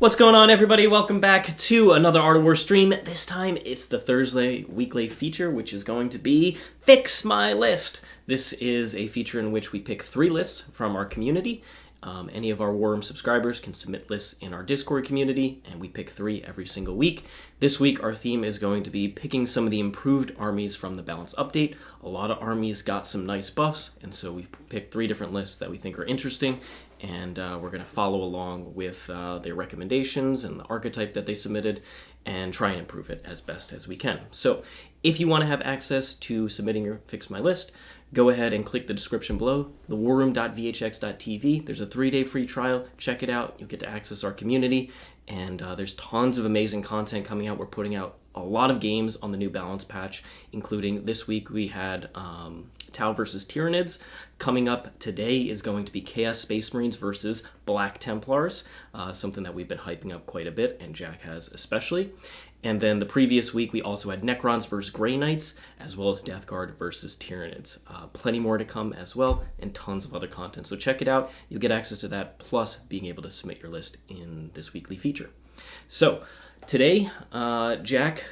What's going on, everybody? Welcome back to another Art of War stream. This time, it's the Thursday weekly feature, which is going to be Fix My List. This is a feature in which we pick 3 lists from our community. Any of our War Room subscribers can submit lists in our Discord community, and we pick 3 every single week. This week, our theme is going to be picking some of the improved armies from the balance update. A lot of armies got some nice buffs, and so we've picked 3 different lists that we think are interesting. And we're going to follow along with their recommendations and the archetype that they submitted and try and improve it as best as we can. So if you want to have access to submitting your Fix My List, go ahead and click the description below, thewarroom.vhx.tv. There's a 3-day free trial. Check it out. You'll get to access our community. And there's tons of amazing content coming out. We're putting out a lot of games on the new balance patch, including this week we had Tau versus Tyranids. Coming up today is going to be Chaos Space Marines versus Black Templars, something that we've been hyping up quite a bit, and Jack has especially. And then the previous week, we also had Necrons versus Grey Knights, as well as Death Guard versus Tyranids. Plenty more to come as well, and tons of other content. So check it out. You'll get access to that, plus being able to submit your list in this weekly feature. So today, Jack,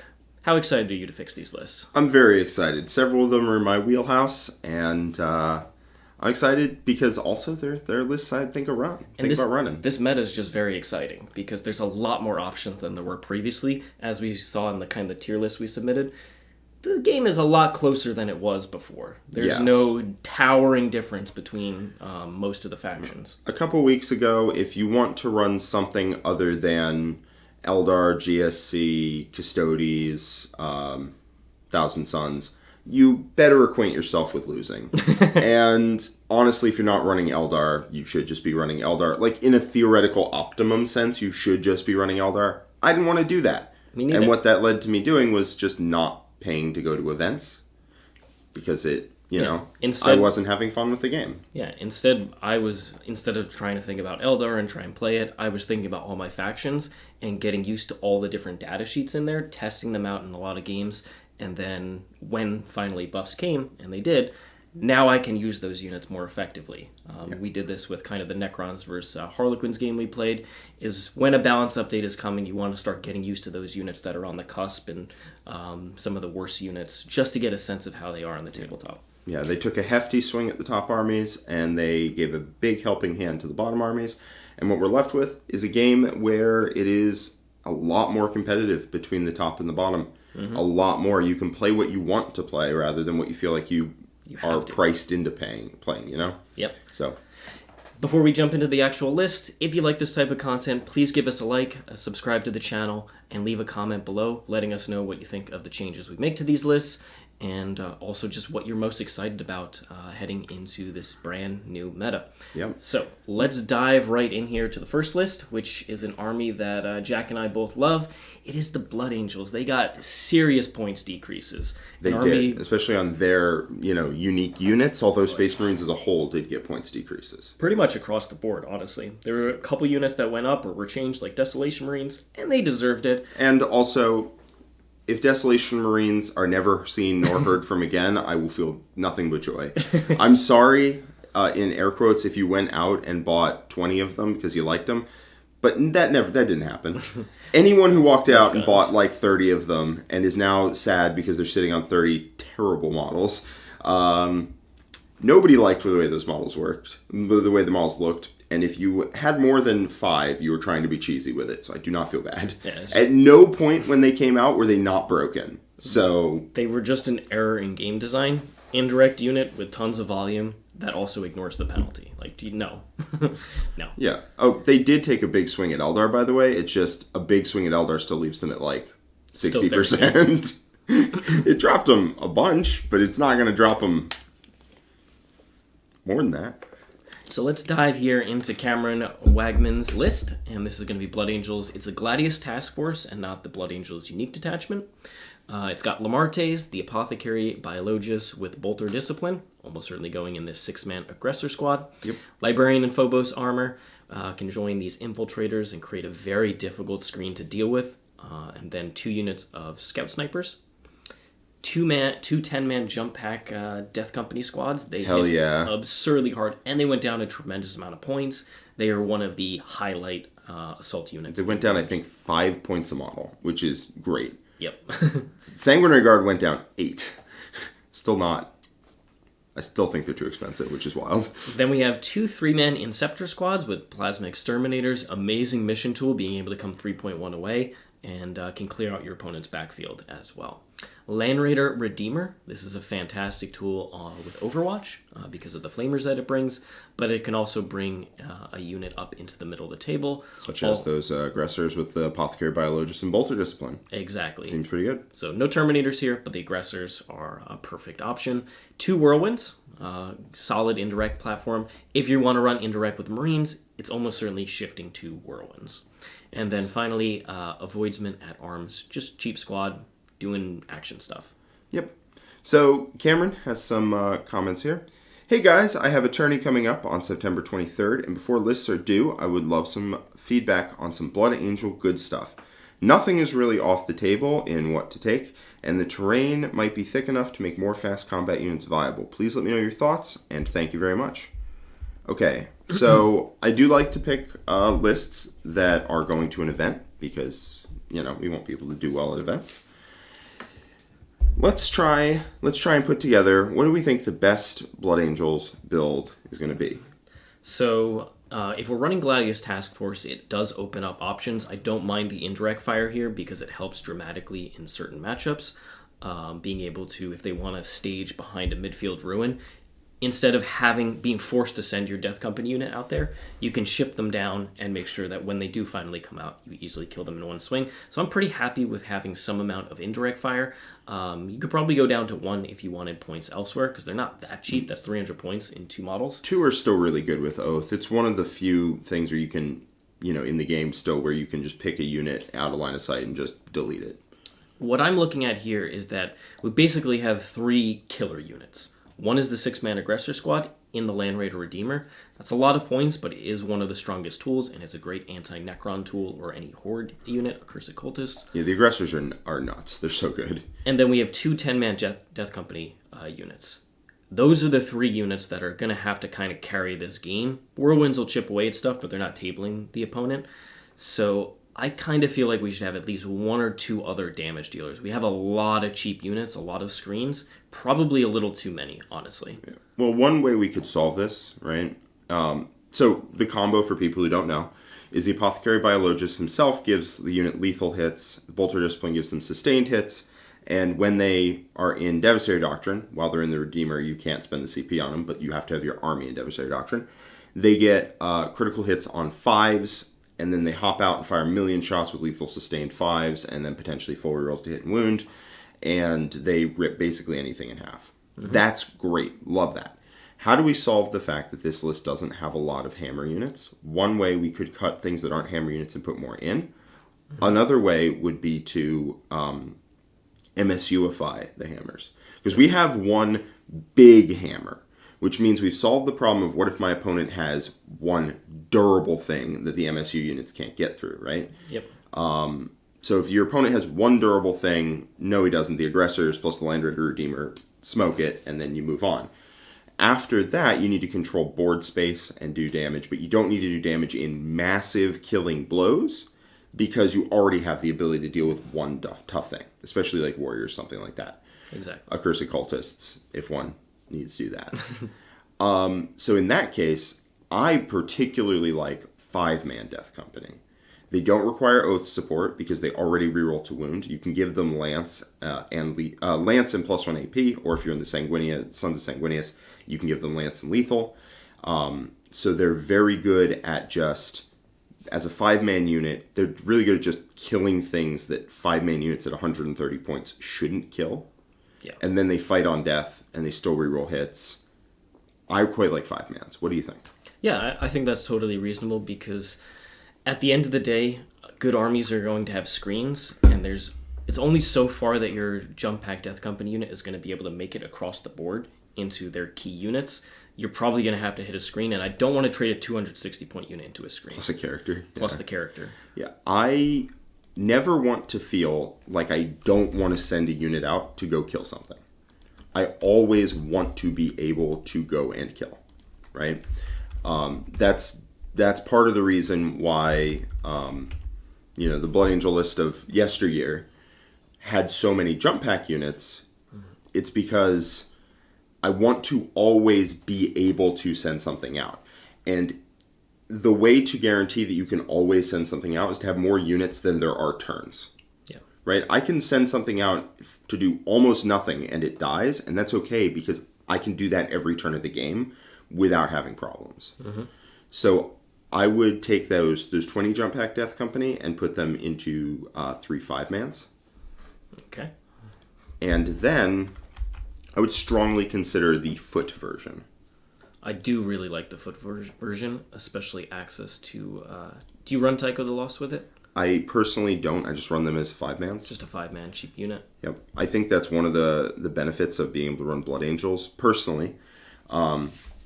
how excited are you to fix these lists? I'm very excited. Several of them are in my wheelhouse, and I'm excited because also they're lists I think about running. This meta is just very exciting because there's a lot more options than there were previously. As we saw in the kind of tier list we submitted, the game is a lot closer than it was before. There's no towering difference between most of the factions. A couple weeks ago, if you want to run something other than Eldar, GSC, Custodes, Thousand Suns, you better acquaint yourself with losing. And honestly, if you're not running Eldar, you should just be running Eldar. Like, in a theoretical optimum sense, you should just be running Eldar. I didn't want to do that. Me neither. And what that led to me doing was just not paying to go to events. Because I wasn't having fun with the game. Yeah, instead of trying to think about Eldar and try and play it, I was thinking about all my factions and getting used to all the different data sheets in there, testing them out in a lot of games, and then when finally buffs came, and they did, now I can use those units more effectively. We did this with kind of the Necrons versus Harlequins game we played, is when a balance update is coming, you want to start getting used to those units that are on the cusp and some of the worst units, just to get a sense of how they are on the tabletop. Yeah, they took a hefty swing at the top armies, and they gave a big helping hand to the bottom armies. And what we're left with is a game where it is a lot more competitive between the top and the bottom. Mm-hmm. A lot more. You can play what you want to play rather than what you feel like you are priced into playing, you know? Yep. So, before we jump into the actual list, if you like this type of content, please give us a like, subscribe to the channel, and leave a comment below letting us know what you think of the changes we make to these lists, and also just what you're most excited about heading into this brand new meta. Yep. So let's dive right in here to the first list, which is an army that Jack and I both love. It is the Blood Angels. They got serious points decreases. They did, especially on their unique units, although Space Marines as a whole did get points decreases. Pretty much across the board, honestly. There were a couple units that went up or were changed, like Desolation Marines, and they deserved it. And also, if Desolation Marines are never seen nor heard from again, I will feel nothing but joy. I'm sorry, in air quotes, if you went out and bought 20 of them because you liked them, but that didn't happen. Anyone who walked out and bought like 30 of them and is now sad because they're sitting on 30 terrible models, nobody liked the way those models worked, the way the models looked. And if you had more than 5, you were trying to be cheesy with it. So I do not feel bad. Yes. At no point when they came out were they not broken. So they were just an error in game design. Indirect unit with tons of volume that also ignores the penalty. Like, no. No. Yeah. Oh, they did take a big swing at Eldar, by the way. It's just a big swing at Eldar still leaves them at like 60%. It dropped them a bunch, but it's not going to drop them more than that. So let's dive here into Cameron Wagman's list, and this is going to be Blood Angels. It's a Gladius task force and not the Blood Angels unique detachment. It's got Lamartes, the Apothecary Biologus with Bolter Discipline, almost certainly going in this 6-man aggressor squad. Yep. Librarian and Phobos armor can join these infiltrators and create a very difficult screen to deal with, and then 2 units of scout snipers. two 10-man jump pack Death Company squads. They hit absurdly hard, and they went down a tremendous amount of points. They are one of the highlight assault units. They went down, I think, 5 points a model, which is great. Yep. Sanguinary Guard went down 8. Still not. I still think they're too expensive, which is wild. Then we have 2 3-man Inceptor squads with Plasma Exterminators. Amazing mission tool, being able to come 3.1 away, and can clear out your opponent's backfield as well. Land Raider Redeemer. This is a fantastic tool with Overwatch because of the flamers that it brings, but it can also bring a unit up into the middle of the table. Such as those aggressors with the Apothecary Biologist and Bolter Discipline. Exactly. Seems pretty good. So no Terminators here, but the aggressors are a perfect option. 2 Whirlwinds. Solid indirect platform. If you want to run indirect with Marines, it's almost certainly shifting to Whirlwinds. And then finally, Avoidsman at Arms. Just cheap squad doing action stuff. Yep. So Cameron has some comments here. Hey guys, I have a tourney coming up on September 23rd, and before lists are due, I would love some feedback on some Blood Angel good stuff. Nothing is really off the table in what to take, and the terrain might be thick enough to make more fast combat units viable. Please let me know your thoughts, and thank you very much. Okay, so I do like to pick lists that are going to an event, because, you know, we want people to do well at events. Let's try and put together, what do we think the best Blood Angels build is going to be? So, if we're running Gladius Task Force, it does open up options. I don't mind the indirect fire here because it helps dramatically in certain matchups. Being able to, if they want to stage behind a midfield ruin, instead of being forced to send your Death Company unit out there, you can ship them down and make sure that when they do finally come out, you easily kill them in one swing. So I'm pretty happy with having some amount of indirect fire. You could probably go down to 1 if you wanted points elsewhere, because they're not that cheap. That's 300 points in 2 models. 2 are still really good with Oath. It's one of the few things where you can, you know, in the game still, where you can just pick a unit out of line of sight and just delete it. What I'm looking at here is that we basically have 3 killer units. One is the 6-man Aggressor Squad in the Land Raider Redeemer. That's a lot of points, but it is one of the strongest tools, and it's a great anti-Necron tool or any Horde unit, Accursed Cultists. Yeah, the Aggressors are nuts. They're so good. And then we have 2 10-man Death Company units. Those are the 3 units that are going to have to kind of carry this game. Whirlwinds will chip away at stuff, but they're not tabling the opponent. So I kind of feel like we should have at least 1 or 2 other damage dealers. We have a lot of cheap units, a lot of screens, probably a little too many, honestly. Yeah. Well, one way we could solve this, right? So the combo, for people who don't know, is the Apothecary Biologist himself gives the unit lethal hits, the Bolter Discipline gives them sustained hits, and when they are in Devastator Doctrine, while they're in the Redeemer, you can't spend the CP on them, but you have to have your army in Devastator Doctrine, they get critical hits on 5s, and then they hop out and fire a million shots with lethal sustained 5s, and then potentially 4 rerolls to hit and wound, and they rip basically anything in half. Mm-hmm. That's great. Love that. How do we solve the fact that this list doesn't have a lot of hammer units? One way we could cut things that aren't hammer units and put more in. Mm-hmm. Another way would be to MSUify the hammers. Because we have one big hammer, which means we've solved the problem of what if my opponent has one durable thing that the MSU units can't get through, right? Yep. So if your opponent has one durable thing, no he doesn't, the aggressors plus the Land Raider Redeemer smoke it, and then you move on. After that, you need to control board space and do damage, but you don't need to do damage in massive killing blows because you already have the ability to deal with one tough thing, especially like warriors, something like that. Exactly. Accursed Cultists, if one needs to do that. So in that case, I particularly like 5-man Death Company. They don't require Oath support because they already reroll to wound. You can give them Lance and Lance and +1 AP, or if you're in the Sons of Sanguinius, you can give them Lance and Lethal. So they're very good at just, as a 5-man unit, they're really good at just killing things that 5-man units at 130 points shouldn't kill. Yeah. And then they fight on death, and they still reroll hits. I quite like 5-mans. What do you think? Yeah, I think that's totally reasonable because at the end of the day, good armies are going to have screens, and it's only so far that your Jump Pack Death Company unit is going to be able to make it across the board into their key units. You're probably going to have to hit a screen, and I don't want to trade a 260-point unit into a screen. Plus a character. Plus the character. Yeah, I never want to feel like I don't want to send a unit out to go kill something. I always want to be able to go and kill, right? That's that's part of the reason why, the Blood Angel list of yesteryear had so many jump pack units. It's because I want to always be able to send something out. And the way to guarantee that you can always send something out is to have more units than there are turns. Yeah. Right? I can send something out to do almost nothing and it dies, and that's okay because I can do that every turn of the game without having problems. Mm-hmm. So I would take those 20 jump pack Death Company and put them into 3 5-mans. Okay. And then I would strongly consider the foot version. I do really like the foot version, especially access to... do you run Tycho the Lost with it? I personally don't. I just run them as 5-mans. Just a 5-man cheap unit. Yep. I think that's one of the benefits of being able to run Blood Angels. Personally,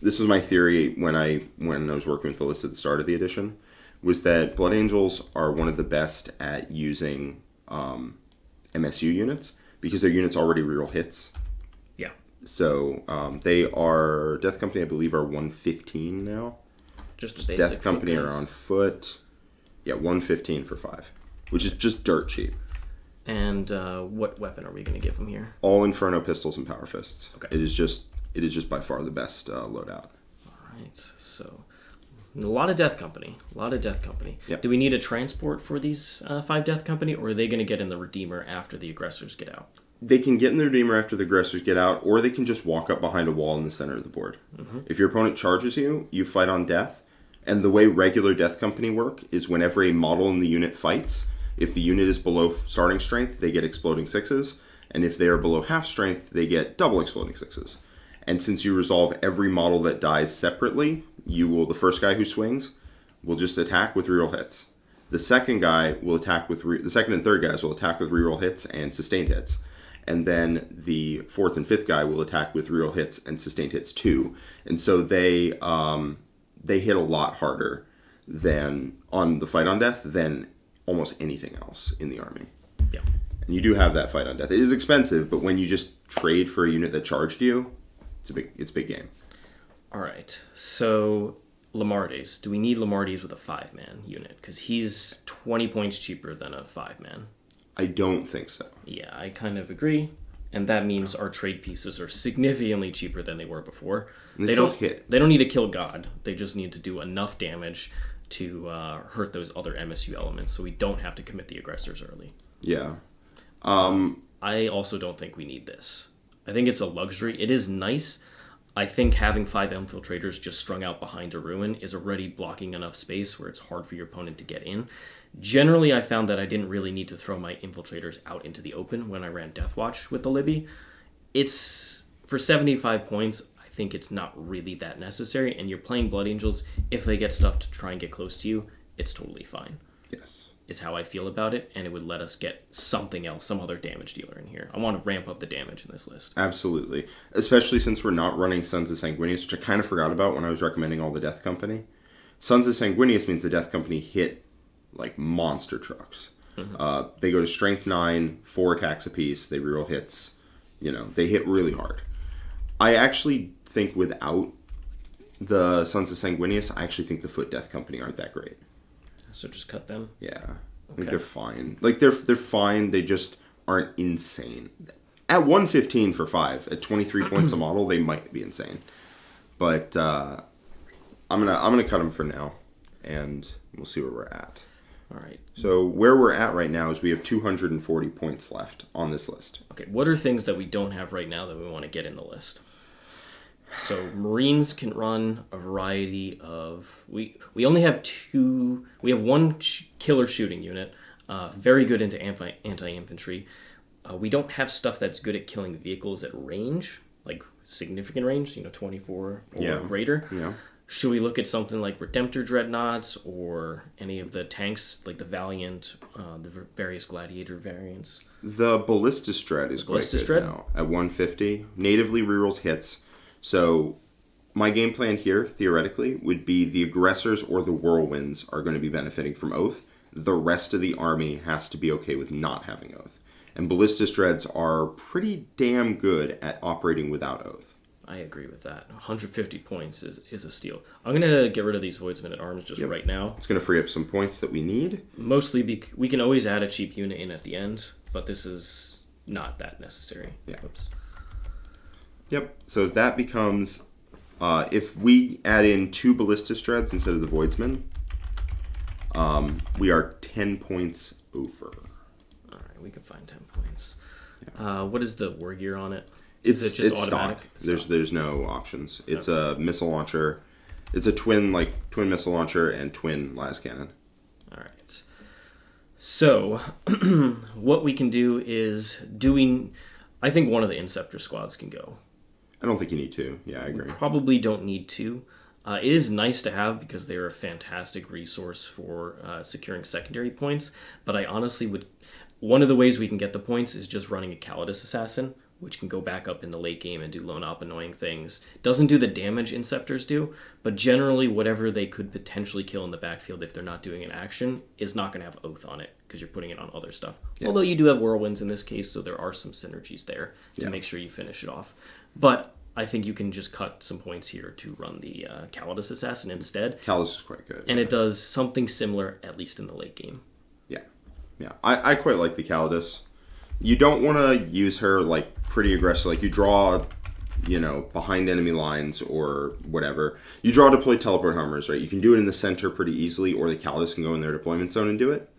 this was my theory when I was working with the list at the start of the edition, was that Blood Angels are one of the best at using MSU units because their units already reroll hits. Yeah. So they are, Death Company I believe are 115 now. Just a basic Death Company are on foot. Yeah, 115 for 5, which is just dirt cheap. And what weapon are we going to give them here? All Inferno pistols and Power Fists. Okay. It is just by far the best loadout. All right. So a lot of Death Company. Yep. Do we need a transport for these 5 Death Company, or are they going to get in the Redeemer after the aggressors get out? They can get in the Redeemer after the aggressors get out, or they can just walk up behind a wall in the center of the board. Mm-hmm. If your opponent charges you, you fight on death. And the way regular Death Company work is whenever a model in the unit fights, if the unit is below starting strength, they get exploding 6s. And if they are below half strength, they get double exploding 6s. And since you resolve every model that dies separately, the first guy who swings will just attack with reroll hits. The second guy will attack with, the second and third guys will attack with reroll hits and sustained hits. And then the fourth and fifth guy will attack with reroll hits and sustained hits too. And so they hit a lot harder than on the fight on death than almost anything else in the army. Yeah. And you do have that fight on death. It is expensive, but when you just trade for a unit that charged you, it's a big game. All right. So Lamardes. Do we need Lamardes with a 5-man unit? Because he's 20 points cheaper than a 5-man. I don't think so. Yeah, I kind of agree. And that means our trade pieces are significantly cheaper than they were before. And they still hit. They don't need to kill God. They just need to do enough damage to hurt those other MSU elements, so we don't have to commit the aggressors early. Yeah. I also don't think we need this. I think it's a luxury. It is nice. I think having 5 infiltrators just strung out behind a ruin is already blocking enough space where it's hard for your opponent to get in. Generally, I found that I didn't really need to throw my infiltrators out into the open when I ran Deathwatch with the Libby. It's, for 75 points, I think it's not really that necessary, and you're playing Blood Angels. If they get stuff to try and get close to you, it's totally fine. Yes. Is how I feel about it, and it would let us get something else, some other damage dealer in here. I want to ramp up the damage in this list. Absolutely. Especially since we're not running Sons of Sanguinius, which I kind of forgot about when I was recommending all the Death Company. Sons of Sanguinius means the Death Company hit like monster trucks. Mm-hmm. They go to strength 9, 4 attacks apiece, they reroll hits. They hit really hard. I actually think without the Sons of Sanguinius, I actually think the Foot Death Company aren't that great. So just cut them? Yeah. I think they're fine. Like, they're fine, they just aren't insane. At 115 for 5, at 23 points a model, they might be insane. But I'm gonna cut them for now, and we'll see where we're at. All right. So where we're at right now is we have 240 points left on this list. Okay, what are things that we don't have right now that we want to get in the list? So Marines can run a variety of... We only have 2... We have 1 killer shooting unit, very good into anti-infantry. We don't have stuff that's good at killing vehicles at range, like significant range, 24 or greater. Yeah. Should we look at something like Redemptor Dreadnoughts or any of the tanks, like the Valiant, the various Gladiator variants? The Ballistus Dread is quite good now at 150. Natively rerolls hits. So my game plan here, theoretically, would be the aggressors or the whirlwinds are going to be benefiting from Oath. The rest of the army has to be okay with not having Oath. And Ballistus Dreads are pretty damn good at operating without Oath. I agree with that. 150 points is a steal. I'm going to get rid of these Voidsmen at Arms just right now. It's going to free up some points that we need. Mostly we can always add a cheap unit in at the end, but this is not that necessary. Yeah. Oops. Yep. So that becomes, if we add in 2 Ballistus Dreads instead of the Voidsmen, we are 10 points over. All right, we can find 10 points. Yeah. What is the war gear on it? It's just automatic? Stock. There's no options. It's a missile launcher. It's a twin missile launcher and twin las cannon. All right. So what we can do is I think one of the Inceptor squads can go. I don't think you need to. Yeah, I agree. We probably don't need to. It is nice to have because they're a fantastic resource for securing secondary points. But I honestly would. One of the ways we can get the points is just running a Calidus Assassin, which can go back up in the late game and do lone op annoying things. Doesn't do the damage Inceptors do, but generally whatever they could potentially kill in the backfield if they're not doing an action is not going to have Oath on it because you're putting it on other stuff. Yes. Although you do have Whirlwinds in this case, so there are some synergies there to make sure you finish it off. But I think you can just cut some points here to run the Calidus Assassin instead. Calidus is quite good. And it does something similar, at least in the late game. Yeah. I quite like the Calidus. You don't want to use her like pretty aggressive. Like you draw, behind enemy lines or whatever. You draw deploy teleport hummers, right? You can do it in the center pretty easily, or the Calidus can go in their deployment zone and do it.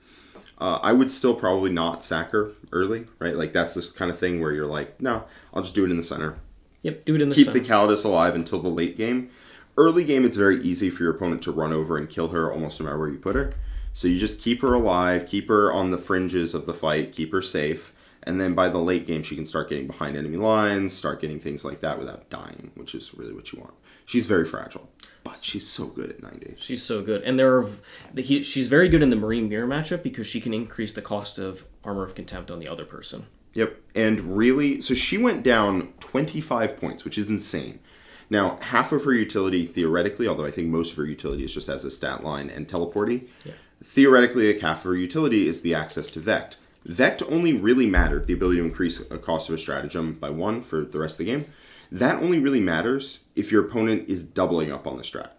I would still probably not sack her early, right? Like that's this kind of thing where you're like, no, I'll just do it in the center. Yep, do it in the center. Keep the Calidus alive until the late game. Early game, it's very easy for your opponent to run over and kill her almost no matter where you put her. So you just keep her alive, keep her on the fringes of the fight, keep her safe, and then by the late game, she can start getting behind enemy lines, start getting things like that without dying, which is really what you want. She's very fragile, but she's so good at 90. She's so good. And she's very good in the Marine Mirror matchup because she can increase the cost of Armor of Contempt on the other person. Yep, and really, so she went down 25 points, which is insane. Now, half of her utility, theoretically, although I think most of her utility is just as a stat line and teleporting, theoretically, like half of her utility is the access to Vect. Vect only really mattered, the ability to increase a cost of a stratagem by 1 for the rest of the game. That only really matters if your opponent is doubling up on the strat.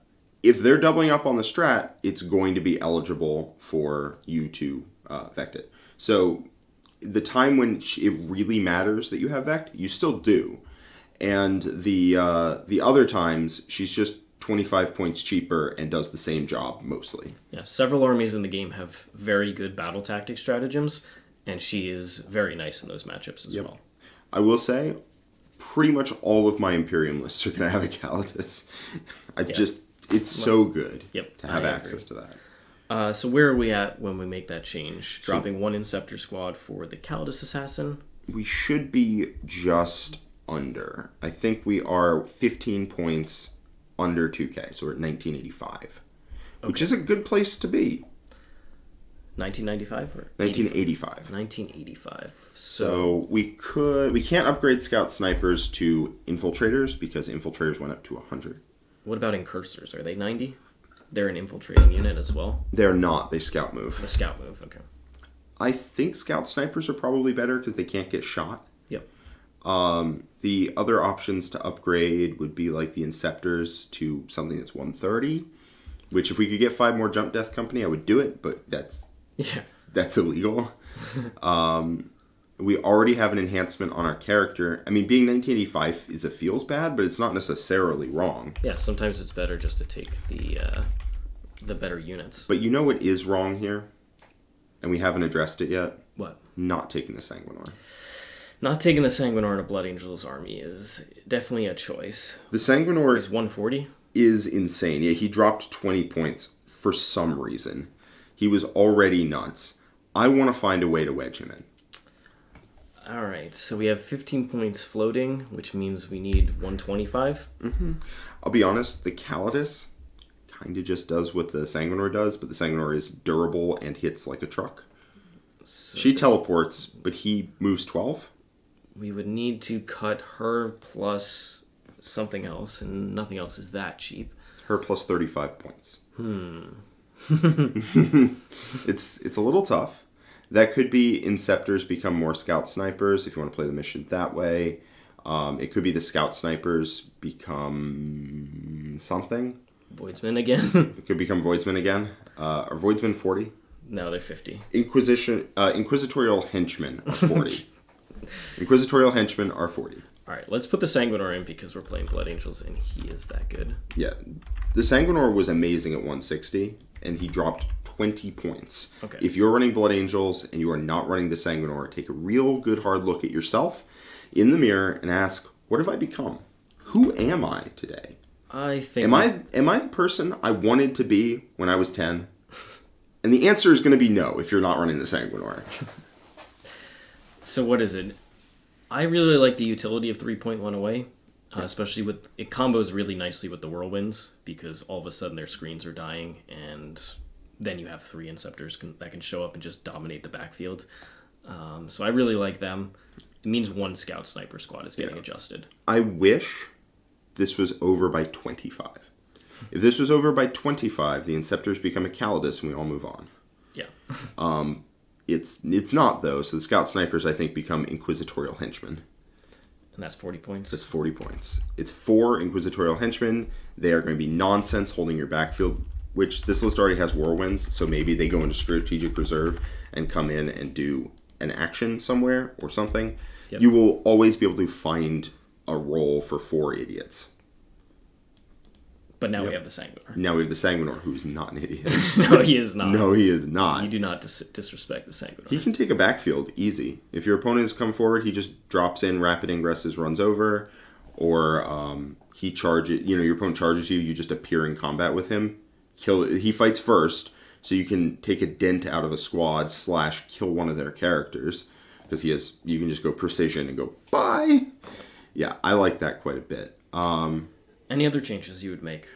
If they're doubling up on the strat, it's going to be eligible for you to Vect it. So the time when it really matters that you have Vect, you still do. And the other times, she's just 25 points cheaper and does the same job mostly. Yeah, several armies in the game have very good battle tactic stratagems, and she is very nice in those matchups as well. I will say, pretty much all of my Imperium lists are going to have a Calidus. It's so good to have access to that. So where are we at when we make that change? Dropping 1 Inceptor squad for the Calidus Assassin? We should be just under. I think we are 15 points under 2K, so we're at 1985, which is a good place to be. 1995 or 1985. 1985. So we can't upgrade Scout Snipers to Infiltrators because Infiltrators went up to 100. What about Incursors? Are they 90? They're an infiltrating unit as well? They're not. They Scout move. A Scout move, okay. I think Scout Snipers are probably better because they can't get shot. Yep. The other options to upgrade would be like the Inceptors to something that's 130, which if we could get 5 more Jump Death Company, I would do it, but that's illegal. We already have an enhancement on our character. I mean, being 1985 feels bad, but it's not necessarily wrong. Yeah, sometimes it's better just to take the better units. But you know what is wrong here? And we haven't addressed it yet? What? Not taking the Sanguinor. Not taking the Sanguinor in a Blood Angels army is definitely a choice. The Sanguinor is 140? Is insane. Yeah, he dropped 20 points for some reason. He was already nuts. I want to find a way to wedge him in. All right, so we have 15 points floating, which means we need 125. Mm-hmm. I'll be honest, the Calidus kind of just does what the Sanguinor does, but the Sanguinor is durable and hits like a truck. So she teleports, but he moves 12. We would need to cut her plus something else, and nothing else is that cheap. Her plus 35 points. It's a little tough. That could be Inceptors become more Scout Snipers if you want to play the mission that way. It could be the scout snipers become something. Voidsman again. It could become Voidsman again. Are Voidsman 40? No, they're 50. Inquisitorial henchmen are 40. Inquisitorial henchmen are 40. All right, let's put the Sanguinor in because we're playing Blood Angels, and he is that good. Yeah. The Sanguinor was amazing at 160, and he dropped 20 points. Okay. If you're running Blood Angels and you are not running the Sanguinor, take a real good hard look at yourself in the mirror and ask, what have I become? Who am I today? I think... Am I the person I wanted to be when I was 10? And the answer is going to be no if you're not running the Sanguinor. So what is it? I really like the utility of 3.1 away, especially with... It combos really nicely with the Whirlwinds, because all of a sudden their screens are dying, and then you have 3 Inceptors that can show up and just dominate the backfield. So I really like them. It means 1 Scout Sniper squad is getting adjusted. I wish this was over by 25. If this was over by 25, the Inceptors become a Calidus and we all move on. Yeah. It's not, though, so the Scout Snipers, I think, become Inquisitorial Henchmen. And that's 40 points? That's 40 points. It's 4 Inquisitorial Henchmen. They are going to be nonsense holding your backfield, which this list already has Whirlwinds, so maybe they go into Strategic Reserve and come in and do an action somewhere or something. Yep. You will always be able to find a role for 4 idiots. But now we have the Sanguinor. Now we have the Sanguinor, who's not an idiot. No, he is not. No, he is not. You do not disrespect the Sanguinor. He can take a backfield easy. If your opponent has come forward, he just drops in, rapid ingresses, runs over, or he charges. Your opponent charges you. You just appear in combat with him. He fights first, so you can take a dent out of a squad / kill one of their characters because you can just go precision and go bye. Yeah, I like that quite a bit. Any other changes you would make?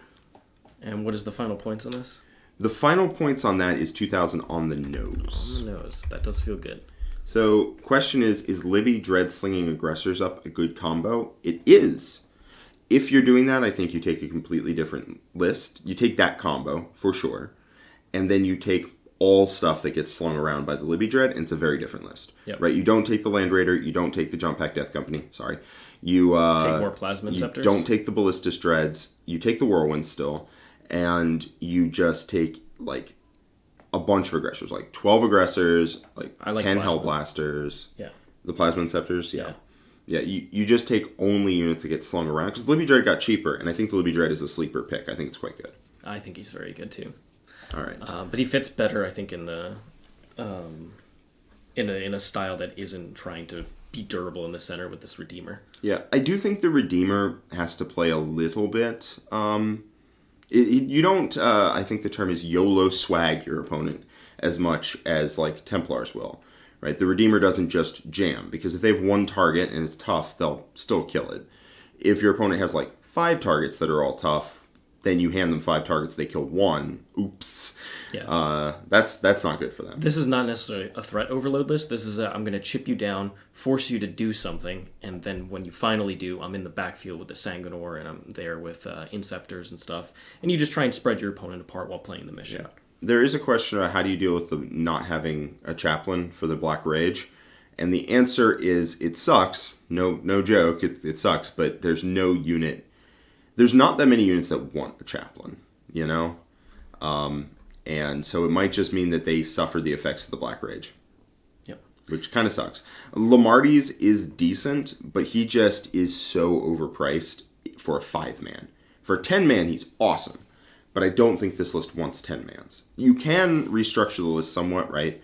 And what is the final points on this? The final points on that is 2,000 on the nose. On the nose. That does feel good. So, question is Libby Dread Slinging Aggressors up a good combo? It is. If you're doing that, I think you take a completely different list. You take that combo, for sure. And then you take all stuff that gets slung around by the Libby Dread, and it's a very different list. Yep. Right? You don't take the Land Raider, you don't take the Jump Pack Death Company, sorry. You take more Plasma Inceptors? You don't take the Ballistus Dreads, you take the Whirlwind still, and you just take, like, a bunch of aggressors, like 12 aggressors, like 10 Hell Blasters. Yeah. The Plasma Inceptors, yeah. Yeah, you just take only units that get slung around, because the Libby Dread got cheaper, and I think the Libby Dread is a sleeper pick. I think it's quite good. I think he's very good, too. All right. But he fits better, I think, in the in a style that isn't trying to be durable in the center with this Redeemer. Yeah, I do think the Redeemer has to play a little bit. You don't, I think the term is YOLO swag your opponent as much as, like, Templars will. Right? The Redeemer doesn't just jam, because if they have 1 target and it's tough, they'll still kill it. If your opponent has, like, 5 targets that are all tough, then you hand them 5 targets, they kill 1. Oops. Yeah. That's not good for them. This is not necessarily a threat overload list. This is I'm going to chip you down, force you to do something, and then when you finally do, I'm in the backfield with the Sanguinor, and I'm there with Inceptors and stuff, and you just try and spread your opponent apart while playing the mission. Yeah. There is a question about how do you deal with the not having a chaplain for the Black Rage, and the answer is it sucks. No joke, it sucks, but there's no unit. There's not that many units that want a chaplain, and so it might just mean that they suffer the effects of the Black Rage. Yep. Which kind of sucks. Lamarty's is decent, but he just is so overpriced for a 5-man. For a 10-man, he's awesome, but I don't think this list wants 10-mans. You can restructure the list somewhat, right?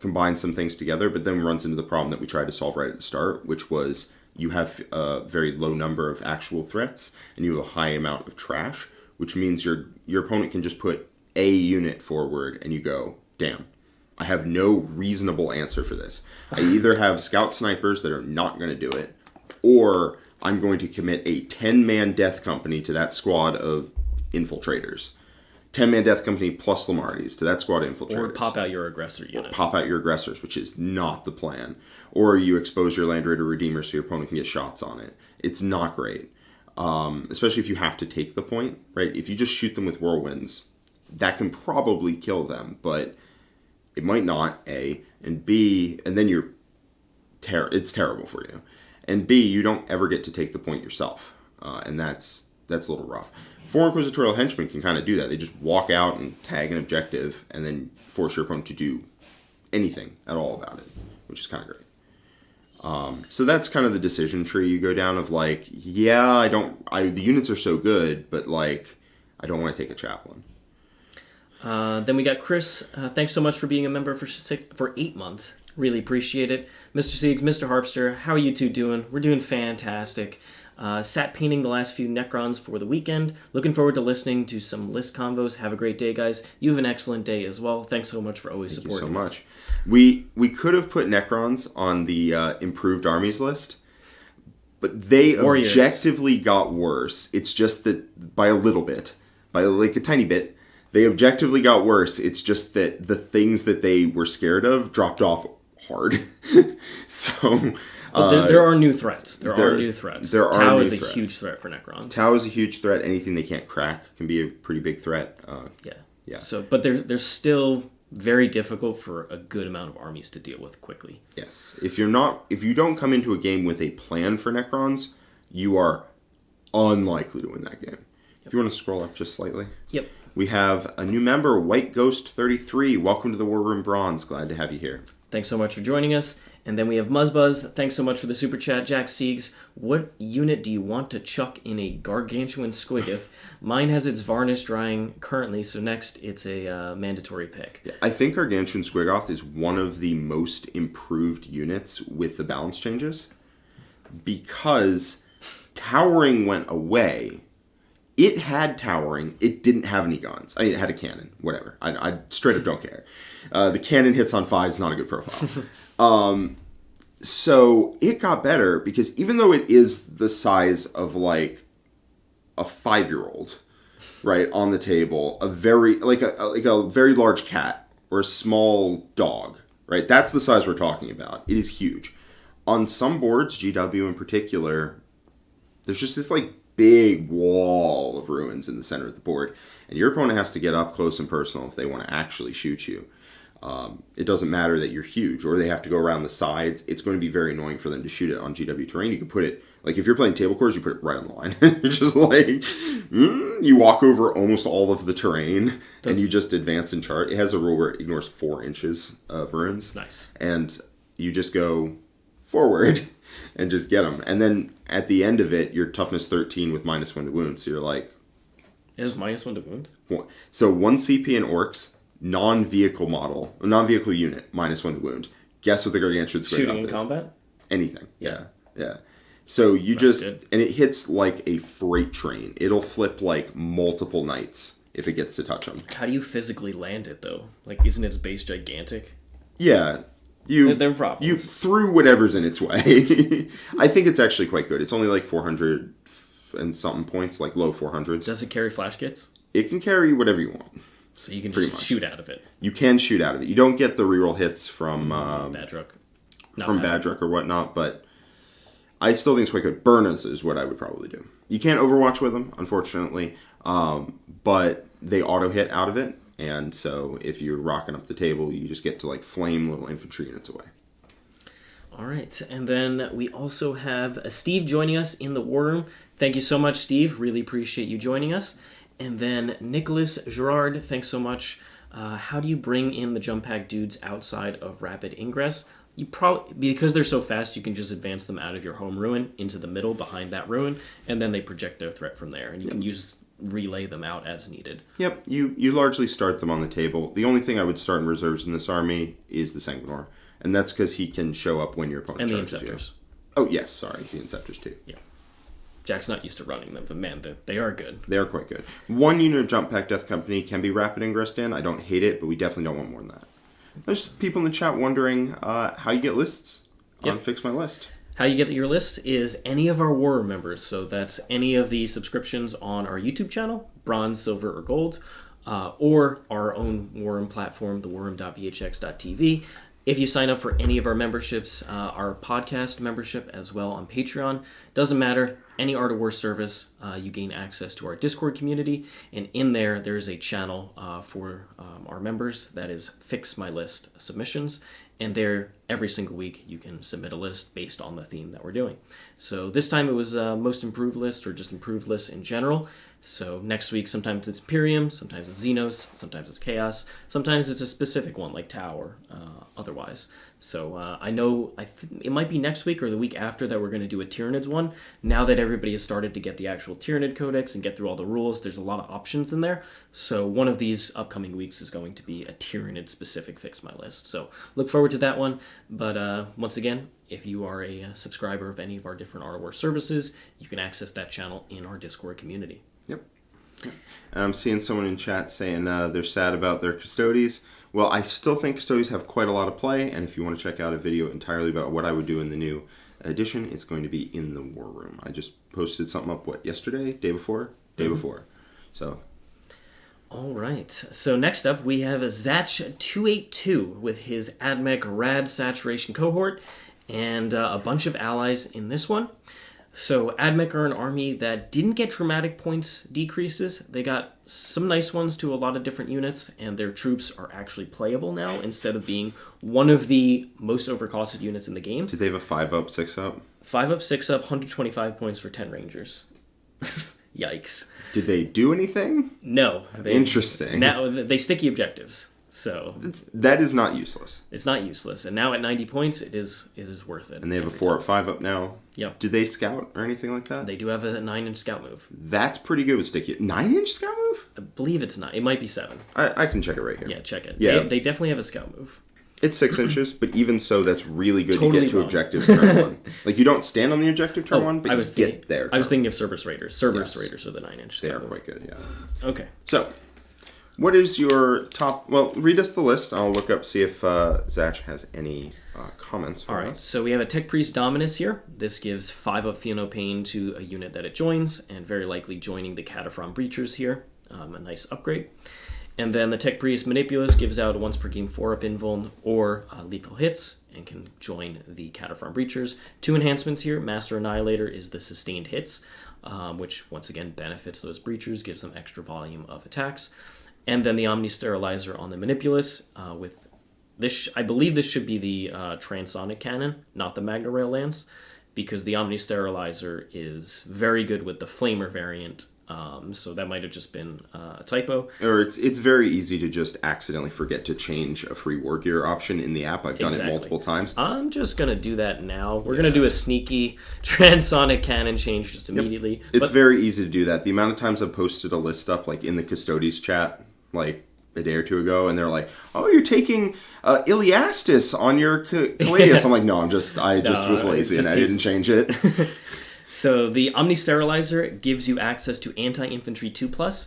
Combine some things together, but then runs into the problem that we tried to solve right at the start, which was you have a very low number of actual threats, and you have a high amount of trash, which means your opponent can just put a unit forward, and you go, damn, I have no reasonable answer for this. I either have Scout Snipers that are not going to do it, or I'm going to commit a 10-man Death Company to that squad of Infiltrators. 10-man Death Company plus Lamarty's to that squad of Infiltrators. Or pop out your aggressor unit. Pop out your aggressors, which is not the plan. Or you expose your Land Raider Redeemer so your opponent can get shots on it. It's not great. Especially if you have to take the point, right? If you just shoot them with Whirlwinds, that can probably kill them, but it might not, A. And B, and then it's terrible for you. and B, you don't ever get to take the point yourself, and that's a little rough. 4 Inquisitorial Henchmen can kind of do that. They just walk out and tag an objective, and then force your opponent to do anything at all about it, which is kind of great. So that's kind of the decision tree you go down of like, yeah, the units are so good, but like, I don't want to take a chaplain. Then we got Chris. Thanks so much for being a member for 8 months. Really appreciate it. Mr. Siegs, Mr. Harpster, how are you two doing? We're doing fantastic. Sat painting the last few Necrons for the weekend. Looking forward to listening to some list convos. Have a great day, guys. You have an excellent day as well. Thanks so much for always supporting us. Thank you so much. We could have put Necrons on the improved armies list, but they objectively got worse. It's just that by a little bit, by like a tiny bit, they objectively got worse. It's just that the things that they were scared of dropped off hard. So there are new threats. There are new threats. Tau is a huge threat for Necrons. Tau is a huge threat. Anything they can't crack can be a pretty big threat. Yeah. So, but they're still very difficult for a good amount of armies to deal with quickly. Yes. If you don't come into a game with a plan for Necrons, you are unlikely to win that game. If you want to scroll up just slightly. Yep. We have a new member, White Ghost 33. Welcome to the War Room Bronze. Glad to have you here. Thanks so much for joining us. And then we have Muzzbuzz. Thanks so much for the super chat. Jack Siegs, what unit do you want to chuck in a Gargantuan Squiggoth? Mine has its varnish drying currently, so next it's a mandatory pick. Yeah, I think Gargantuan Squiggoth is one of the most improved units with the balance changes, because Towering went away. It had Towering. It didn't have any guns. I mean, it had a cannon. Whatever. I straight up don't care. The cannon hits on 5 is not a good profile. So it got better because even though it is the size of like a 5-year-old, right, on the table, a very very large cat or a small dog, right? That's the size we're talking about. It is huge. On some boards, GW in particular, there's just this like big wall of ruins in the center of the board, and your opponent has to get up close and personal if they want to actually shoot you. It doesn't matter that you're huge, or they have to go around the sides. It's going to be very annoying for them to shoot it on GW terrain. You can put it, like if you're playing table cores, you put it right on the line. It's just like, you walk over almost all of the terrain, and you just advance and chart. It has a rule where it ignores 4 inches of ruins. Nice. And you just go forward and just get them. And then at the end of it, you're toughness 13 with -1 to wound. So you're like... It has -1 to wound? So 1 CP in Orcs, non-vehicle unit, -1 to wound. Guess what the Gargantuan Squiggoth is? Shooting in combat? Anything. Yeah. So you That's good. And it hits like a freight train. It'll flip like multiple knights if it gets to touch them. How do you physically land it, though? Like, isn't its base gigantic? Yeah. There are problems. You threw whatever's in its way. I think it's actually quite good. It's only like 400 and something points, like low 400s. Does it carry flash kits? It can carry whatever you want. So you can just shoot out of it. You can shoot out of it. You don't get the reroll hits from Badruck. Badruck or whatnot, but I still think it's quite good. Burnas is what I would probably do. You can't Overwatch with them, unfortunately, but they auto hit out of it. And so if you're rocking up the table, you just get to like flame little infantry units away. All right. And then we also have Steve joining us in the war room. Thank you so much, Steve. Really appreciate you joining us. And then Nicholas Gerard, thanks so much. How do you bring in the jump pack dudes outside of rapid ingress? You probably, because they're so fast, you can just advance them out of your home ruin into the middle behind that ruin, and then they project their threat from there, and you can relay them out as needed. Yep, you largely start them on the table. The only thing I would start in reserves in this army is the Sanguinor, and that's because he can show up when your opponent charges you. And the Inceptors. Oh, yes, sorry, the Inceptors too. Yeah. Jack's not used to running them, but man, they are good. They are quite good. 1 unit of Jump Pack Death Company can be rapid ingressed in. I don't hate it, but we definitely don't want more than that. There's people in the chat wondering how you get lists on Fix My List. How you get your lists is any of our War Room members. So that's any of the subscriptions on our YouTube channel, bronze, silver, or gold, or our own War Room platform, thewarroom.vhx.tv. If you sign up for any of our memberships, our podcast membership as well on Patreon, doesn't matter, any Art of War service, you gain access to our Discord community, and in there's a channel for our members that is Fix My List submissions, and there every single week you can submit a list based on the theme that we're doing. So this time it was most improved list or just improved lists in general. So next week sometimes it's Imperium, sometimes it's Xenos, sometimes it's Chaos, sometimes it's a specific one like Tau or otherwise. So I know it might be next week or the week after that we're going to do a Tyranids one. Now that everybody has started to get the actual Tyranid Codex and get through all the rules, there's a lot of options in there. So one of these upcoming weeks is going to be a Tyranid specific Fix My List. So look forward to that one. But once again, if you are a subscriber of any of our different Art of War services, you can access that channel in our Discord community. Yep. I'm seeing someone in chat saying they're sad about their Custodes. Well, I still think Custodes have quite a lot of play, and if you want to check out a video entirely about what I would do in the new edition, it's going to be in the War Room. I just posted something up, yesterday? Day before? Day before. So... All right. So next up, we have Zatch 282 with his AdMech Rad Saturation Cohort and a bunch of allies in this one. So AdMech are an army that didn't get dramatic points decreases. They got some nice ones to a lot of different units, and their troops are actually playable now instead of being one of the most overcosted units in the game. Did they have a 5-up, 6-up? 5-up, 6-up, 125 points for 10 Rangers. Yikes. Did they do anything? No. Interesting. Now they sticky objectives. So that is not useless. It's not useless. And now at 90 points, it is worth it. And they have a 4-up, 5-up now. Yep. Do they scout or anything like that? They do have a 9-inch scout move. That's pretty good with sticky. 9-inch scout move? I believe it's 9. It might be 7. I can check it right here. Yeah, check it. Yeah. They definitely have a scout move. It's 6 inches, but even so, that's really good Totally to get to wrong. objectives turn 1. Like, you don't stand on the objective turn 1, but you get there. I was thinking of Cerberus Raiders. Cerberus Raiders are the 9-inch They scout are move. quite good, yeah. Okay. So, what is your top... Well, read us the list. I'll look up, see if Zatch has any comments for us. All right, so we have a Tech Priest Dominus here. This gives 5-up Theonopain to a unit that it joins, and very likely joining the Cataphron Breachers here. A nice upgrade. And then the Tech Priest Manipulus gives out a once per game 4-up invuln or lethal hits and can join the Cataphron Breachers. 2 enhancements here. Master Annihilator is the sustained hits, which once again benefits those Breachers, gives them extra volume of attacks. And then the Omni Sterilizer on the Manipulus with this. I believe this should be the Transonic Cannon, not the Magna Rail Lance, because the Omni Sterilizer is very good with the Flamer variant. So that might have just been a typo. Or it's very easy to just accidentally forget to change a free war gear option in the app. I've done it multiple times. I'm just going to do that now. We're going to do a sneaky Transonic Cannon change just immediately. Yep. It's very easy to do that. The amount of times I've posted a list up, like in the Custodes chat, like a day or two ago, and they're like, "Oh, you're taking Iliastus on your Caladius." I'm like, "No, I just was lazy and I didn't change it." So the Omni Sterilizer gives you access to Anti-Infantry 2+,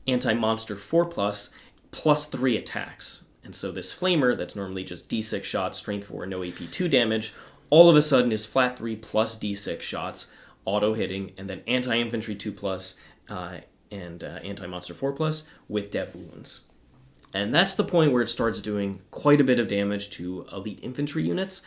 Anti-Monster 4+, +3 attacks. And so this Flamer, that's normally just D6 shots, Strength 4, no AP 2 damage, all of a sudden is flat 3 plus D6 shots, auto-hitting, and then Anti-Infantry 2+, and Anti-Monster 4+, with Dev Wounds. And that's the point where it starts doing quite a bit of damage to elite infantry units,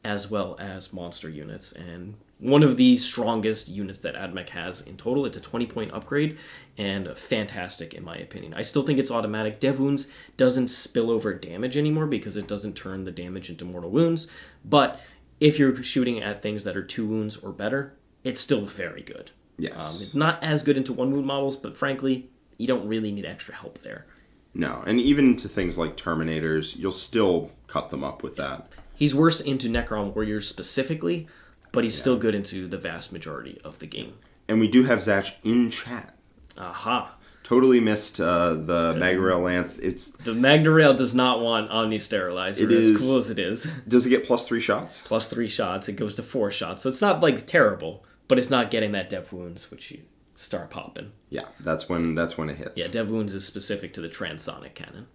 as well as monster units, and one of the strongest units that AdMech has in total. It's a 20-point upgrade, and fantastic in my opinion. I still think it's automatic. Dev Wounds doesn't spill over damage anymore because it doesn't turn the damage into mortal wounds, but if you're shooting at things that are 2 wounds or better, it's still very good. Yes. It's not as good into 1 wound models, but frankly, you don't really need extra help there. No, and even to things like Terminators, you'll still cut them up with that. He's worse into Necron Warriors specifically, but he's still good into the vast majority of the game. And we do have Zatch in chat. Aha. Totally missed the Magna Rail Lance. The Magna Rail does not want Omni Sterilizer, as cool as it is. Does it get +3 shots? +3 shots. It goes to 4 shots. So it's not like terrible, but it's not getting that Dev Wounds, which you start popping. Yeah, that's when it hits. Yeah, Dev Wounds is specific to the Transonic Cannon.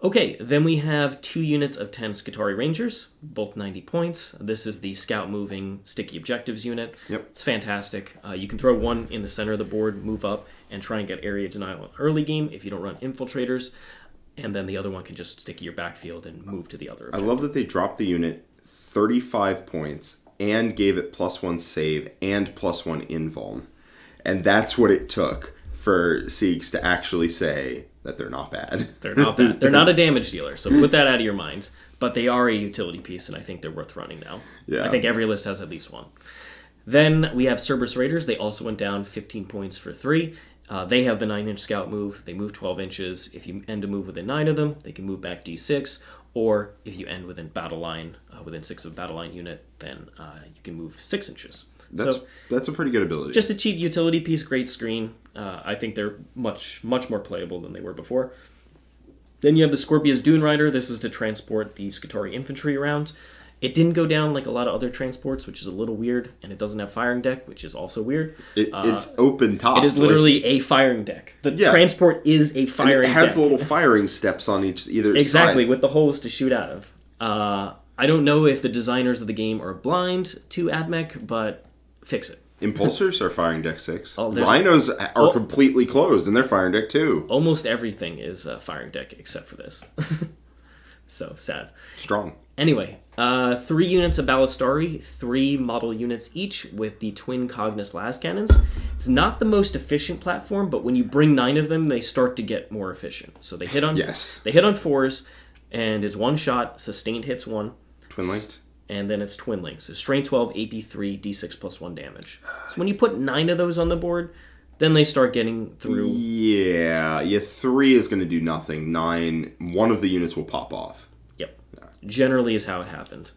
Okay, then we have 2 units of 10 Skitarii Rangers, both 90 points. This is the Scout Moving Sticky Objectives unit. Yep. It's fantastic. You can throw one in the center of the board, move up, and try and get area denial in early game if you don't run Infiltrators. And then the other one can just stick in your backfield and move to the other objective. I love that they dropped the unit 35 points and gave it +1 save and +1 invuln. And that's what it took for Siegs to actually say that they're not bad. They're not bad. They're not a damage dealer, so put that out of your minds. But they are a utility piece, and I think they're worth running now. Yeah. I think every list has at least one. Then we have Cerberus Raiders. They also went down 15 points for 3. They have the 9-inch scout move. They move 12 inches. If you end a move within 9 of them, they can move back D6. Or if you end within battle line, within 6 of a battle line unit, then you can move 6 inches. That's a pretty good ability. Just a cheap utility piece, great screen. I think they're much more playable than they were before. Then you have the Scorpius Dune Rider. This is to transport the Skitarii infantry around. It didn't go down like a lot of other transports, which is a little weird, and it doesn't have firing deck, which is also weird. It's open top. It is literally a firing deck. The transport is a firing deck. It has little firing steps on either side. Exactly, with the holes to shoot out of. I don't know if the designers of the game are blind to AdMech, but fix it. Impulsors are firing deck 6. Oh, Rhinos are completely closed, and they're firing deck 2. Almost everything is firing deck except for this. So, sad. Strong. Anyway, 3 units of Ballistari, 3 model units each with the twin Cognis las cannons. It's not the most efficient platform, but when you bring 9 of them, they start to get more efficient. So they hit on they hit on 4s, and it's 1 shot, sustained hits 1. Twin linked. And then it's twin links. So strain 12, AP 3, D6 plus 1 damage. So when you put 9 of those on the board, then they start getting through. Yeah, 3 is going to do nothing. 9, one of the units will pop off. Yep. Yeah. Generally is how it happened.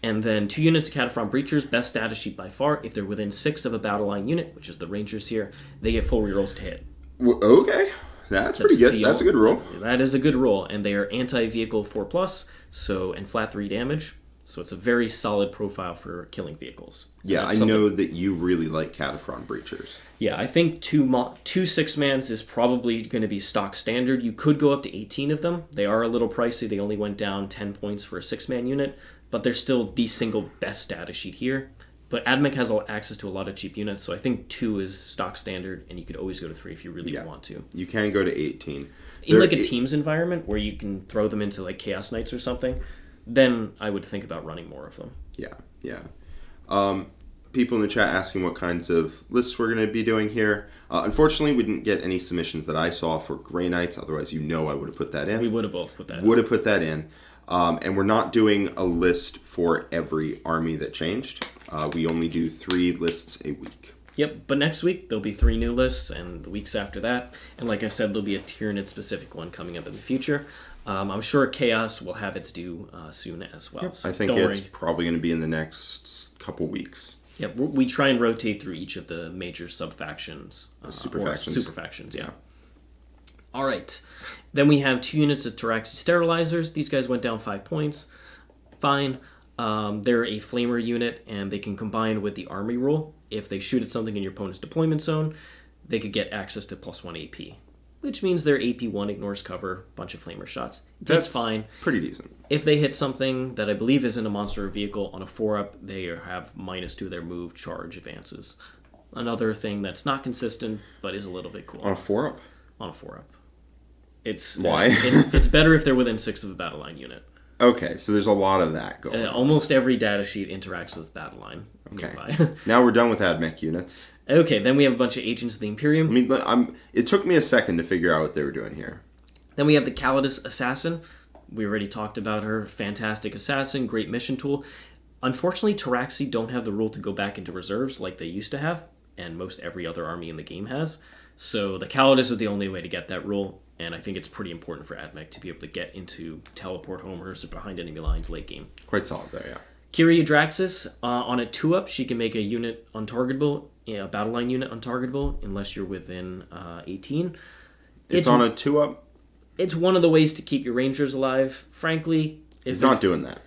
And then 2 units of Cataphront Breachers, best status sheet by far. If they're within 6 of a battle line unit, which is the Rangers here, they get full rerolls to hit. Okay. That's pretty good. That's a good roll. That is a good roll. And they are anti-vehicle 4+, and flat 3 damage. So it's a very solid profile for killing vehicles. Yeah, I know that you really like Cataphront Breachers. Yeah, I think 2 6-mans is probably going to be stock standard. You could go up to 18 of them. They are a little pricey. They only went down 10 points for a 6-man unit, but they're still the single best status sheet here. But AdMech has access to a lot of cheap units, so I think 2 is stock standard, and you could always go to 3 if you really want to. You can go to 18. In like a teams environment where you can throw them into like Chaos Knights or something, then I would think about running more of them. Yeah. People in the chat asking what kinds of lists we're going to be doing here. Unfortunately, we didn't get any submissions that I saw for Grey Knights. Otherwise, I would have put that in. We would have both put that in. Would have put that in. And we're not doing a list for every army that changed. We only do 3 lists a week. Yep, but next week there'll be 3 new lists, and the weeks after that. And like I said, there'll be a Tyranid-specific one coming up in the future. I'm sure Chaos will have its due soon as well. Yep. So I think it's probably going to be in the next couple weeks. Yep, we try and rotate through each of the major sub-factions. Super factions, yeah. All right. Then we have 2 units of Taraxi Sterilizers. These guys went down 5 points. Fine. They're a Flamer unit, and they can combine with the Army rule. If they shoot at something in your opponent's deployment zone, they could get access to +1 AP. Which means their AP1 ignores cover, bunch of Flamer shots. That's fine. Pretty decent. If they hit something that I believe isn't a monster or vehicle on a 4-up, they have -2 their move, charge, advances. Another thing that's not consistent, but is a little bit cool. On a 4-up? On a 4-up. It's Why? it's better if they're within 6 of a battle line unit. Okay, so there's a lot of that going on. Almost every data sheet interacts with battle line nearby. Now we're done with AdMech units. Okay, then we have a bunch of Agents of the Imperium. It took me a second to figure out what they were doing here. Then we have the Calidus Assassin. We already talked about her. Fantastic assassin, great mission tool. Unfortunately, Taraxi don't have the rule to go back into reserves like they used to have, and most every other army in the game has. So the Calidus is the only way to get that rule, and I think it's pretty important for AdMech to be able to get into teleport homers or behind enemy lines late game. Quite solid there, yeah. Kyria Draxis, on a 2-up, she can make a unit untargetable, a battle line unit untargetable, unless you're within 18. It's on a 2-up? It's one of the ways to keep your Rangers alive, frankly. He's not doing that.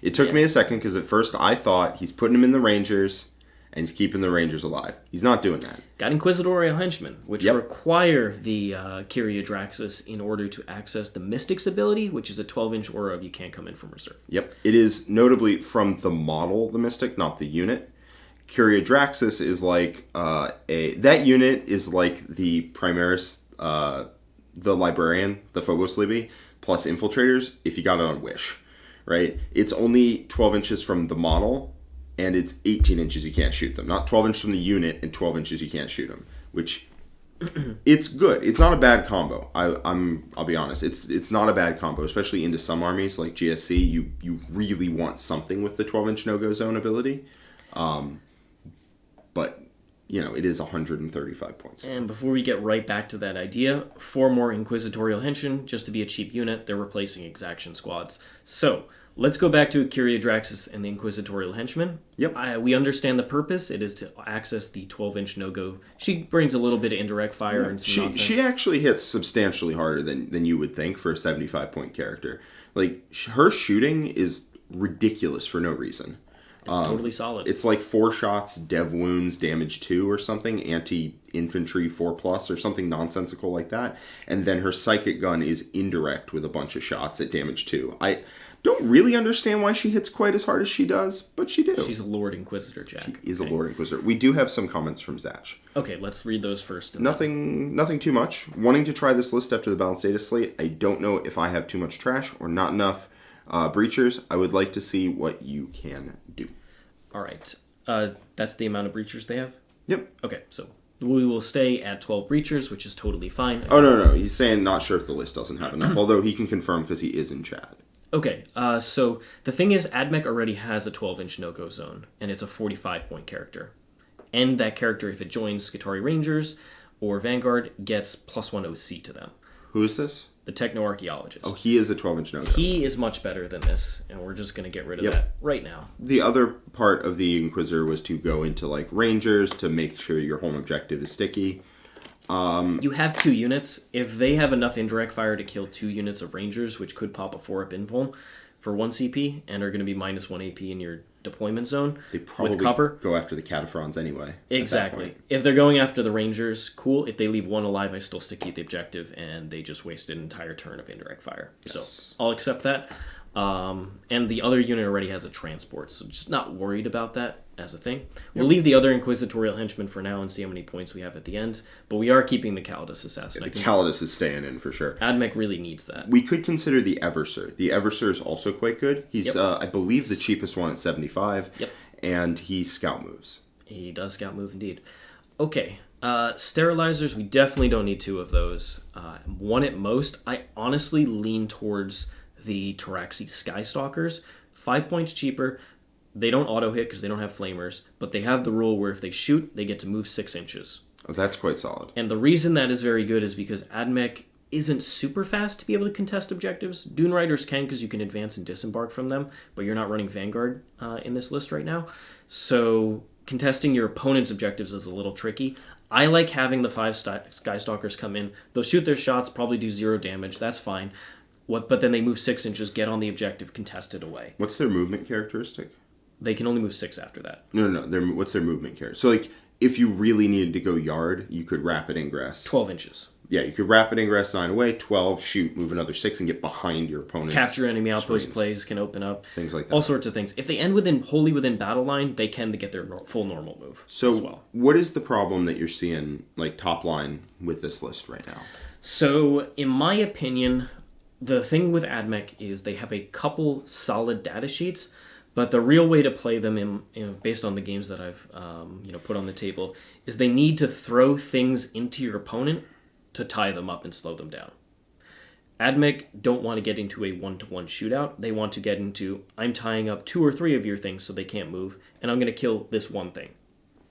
It took me a second, because at first I thought he's putting them in the Rangers, and he's keeping the Rangers alive. He's not doing that. Got Inquisitorial Henchmen, which require the Kyria Draxis in order to access the Mystic's ability, which is a 12-inch aura of you can't come in from reserve. Yep. It is notably from the model, the Mystic, not the unit. Kyria Draxis is like that unit is like the Primaris, the Librarian, the Phobos Libby, plus Infiltrators, if you got it on Wish, right? It's only 12 inches from the model, and it's 18 inches you can't shoot them. Not 12 inches from the unit and 12 inches you can't shoot them, which It's good. It's not a bad combo. I'll be honest. It's not a bad combo, especially into some armies like GSC. You really want something with the 12-inch no-go zone ability, but it is 135 points. And before we get right back to that idea, 4 more Inquisitorial Henchmen, just to be a cheap unit. They're replacing Exaction Squads. So, let's go back to Kyria Draxus and the Inquisitorial Henchmen. Yep. We understand the purpose. It is to access the 12-inch no-go. She brings a little bit of indirect fire and some nonsense. She actually hits substantially harder than you would think for a 75-point character. Like, her shooting is ridiculous for no reason. It's totally solid. It's like 4 shots, dev wounds, damage 2 or something, anti-infantry 4+, or something nonsensical like that. And then her psychic gun is indirect with a bunch of shots at damage 2. I don't really understand why she hits quite as hard as she does, but she do. She's a Lord Inquisitor, Jack. She is a Lord Inquisitor. We do have some comments from Zach. Okay, let's read those first. Nothing too much. Wanting to try this list after the balanced data slate. I don't know if I have too much trash or not enough breachers. I would like to see what you can do. All right. That's the amount of breachers they have? Yep. Okay, so we will stay at 12 breachers, which is totally fine. Oh, no. He's saying not sure if the list doesn't have enough, although he can confirm because he is in chat. Okay, so the thing is, Admech already has a 12-inch no-go zone, and it's a 45-point character. And that character, if it joins Skitarii Rangers or Vanguard, gets +1 OC to them. Who is this? The Techno-Archaeologist. Oh, he is a 12-inch no-go. He is much better than this, and we're just going to get rid of that right now. The other part of the Inquisitor was to go into, like, Rangers to make sure your home objective is sticky. You have 2 units. If they have enough indirect fire to kill 2 units of Rangers, which could pop a 4-up invuln for 1 CP, and are going to be -1 AP in your deployment zone, they probably with cover, go after the Cataphrons anyway. Exactly. If they're going after the Rangers, cool. If they leave 1 alive, I still stick the objective, and they just wasted an entire turn of indirect fire. Yes. So I'll accept that. And the other unit already has a transport, so just not worried about that as a thing. We'll leave the other Inquisitorial Henchmen for now and see how many points we have at the end, but we are keeping the Calidus Assassin. The Calidus is staying in for sure. Admech really needs that. We could consider the Eversur. The Eversur is also quite good. He's, I believe, the cheapest one at 75, and he scout moves. He does scout move indeed. Okay, sterilizers, we definitely don't need 2 of those. 1 at most. I honestly lean towards the Taraxi Skystalkers. 5 points cheaper. They don't auto-hit because they don't have flamers, but they have the rule where if they shoot, they get to move 6 inches. Oh, that's quite solid. And the reason that is very good is because Admech isn't super fast to be able to contest objectives. Dune Riders can because you can advance and disembark from them, but you're not running Vanguard in this list right now. So contesting your opponent's objectives is a little tricky. I like having the 5 Skystalkers come in. They'll shoot their shots, probably do 0 damage. That's fine. But then they move 6 inches, get on the objective, contest it away. What's their movement characteristic? They can only move 6 after that. No. What's their movement character? So, like, if you really needed to go yard, you could rapid ingress. 12 inches. Yeah, you could rapid ingress 9 away, 12, shoot, move another 6, and get behind your opponent's Capture enemy outpost screens. plays can open up. Things like that. All sorts of things. If they end wholly within battle line, they can get their full normal move so as well. What is the problem that you're seeing, like, top line with this list right now? So, in my opinion, the thing with Admech is they have a couple solid data sheets, but the real way to play them, based on the games that I've put on the table, is they need to throw things into your opponent to tie them up and slow them down. Admech don't want to get into a 1-to-1 shootout. They want to get into, I'm tying up 2 or 3 of your things so they can't move, and I'm going to kill this one thing.